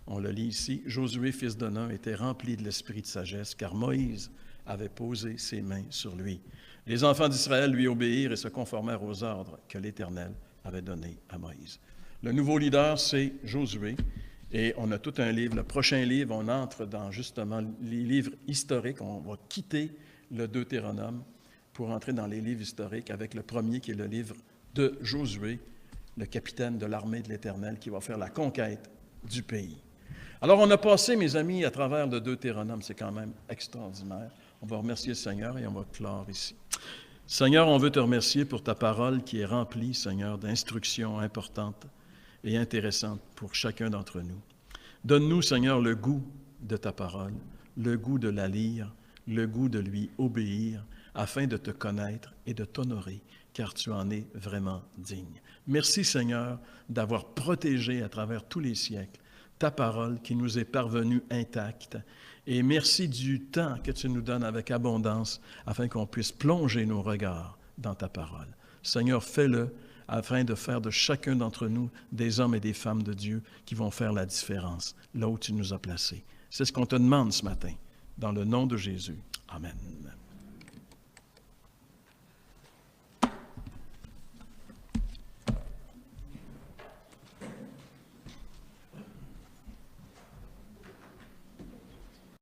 On le lit ici, Josué, fils de Nun, était rempli de l'esprit de sagesse, car Moïse avait posé ses mains sur lui. Les enfants d'Israël lui obéirent et se conformèrent aux ordres que l'Éternel avait donnés à Moïse. Le nouveau leader, c'est Josué. Et on a tout un livre. Le prochain livre, on entre dans justement les livres historiques. On va quitter le Deutéronome pour entrer dans les livres historiques avec le premier qui est le livre de Josué, le capitaine de l'armée de l'Éternel qui va faire la conquête du pays. Alors on a passé, mes amis, à travers le Deutéronome. C'est quand même extraordinaire. On va remercier le Seigneur et on va clore ici. Seigneur, on veut te remercier pour ta parole qui est remplie, Seigneur, d'instructions importantes et intéressante pour chacun d'entre nous. Donne-nous, Seigneur, le goût de ta parole, le goût de la lire, le goût de lui obéir, afin de te connaître et de t'honorer, car tu en es vraiment digne. Merci, Seigneur, d'avoir protégé à travers tous les siècles ta parole qui nous est parvenue intacte. Et merci du temps que tu nous donnes avec abondance, afin qu'on puisse plonger nos regards dans ta parole. Seigneur, fais-le, afin de faire de chacun d'entre nous des hommes et des femmes de Dieu qui vont faire la différence là où tu nous as placés. C'est ce qu'on te demande ce matin, dans le nom de Jésus. Amen.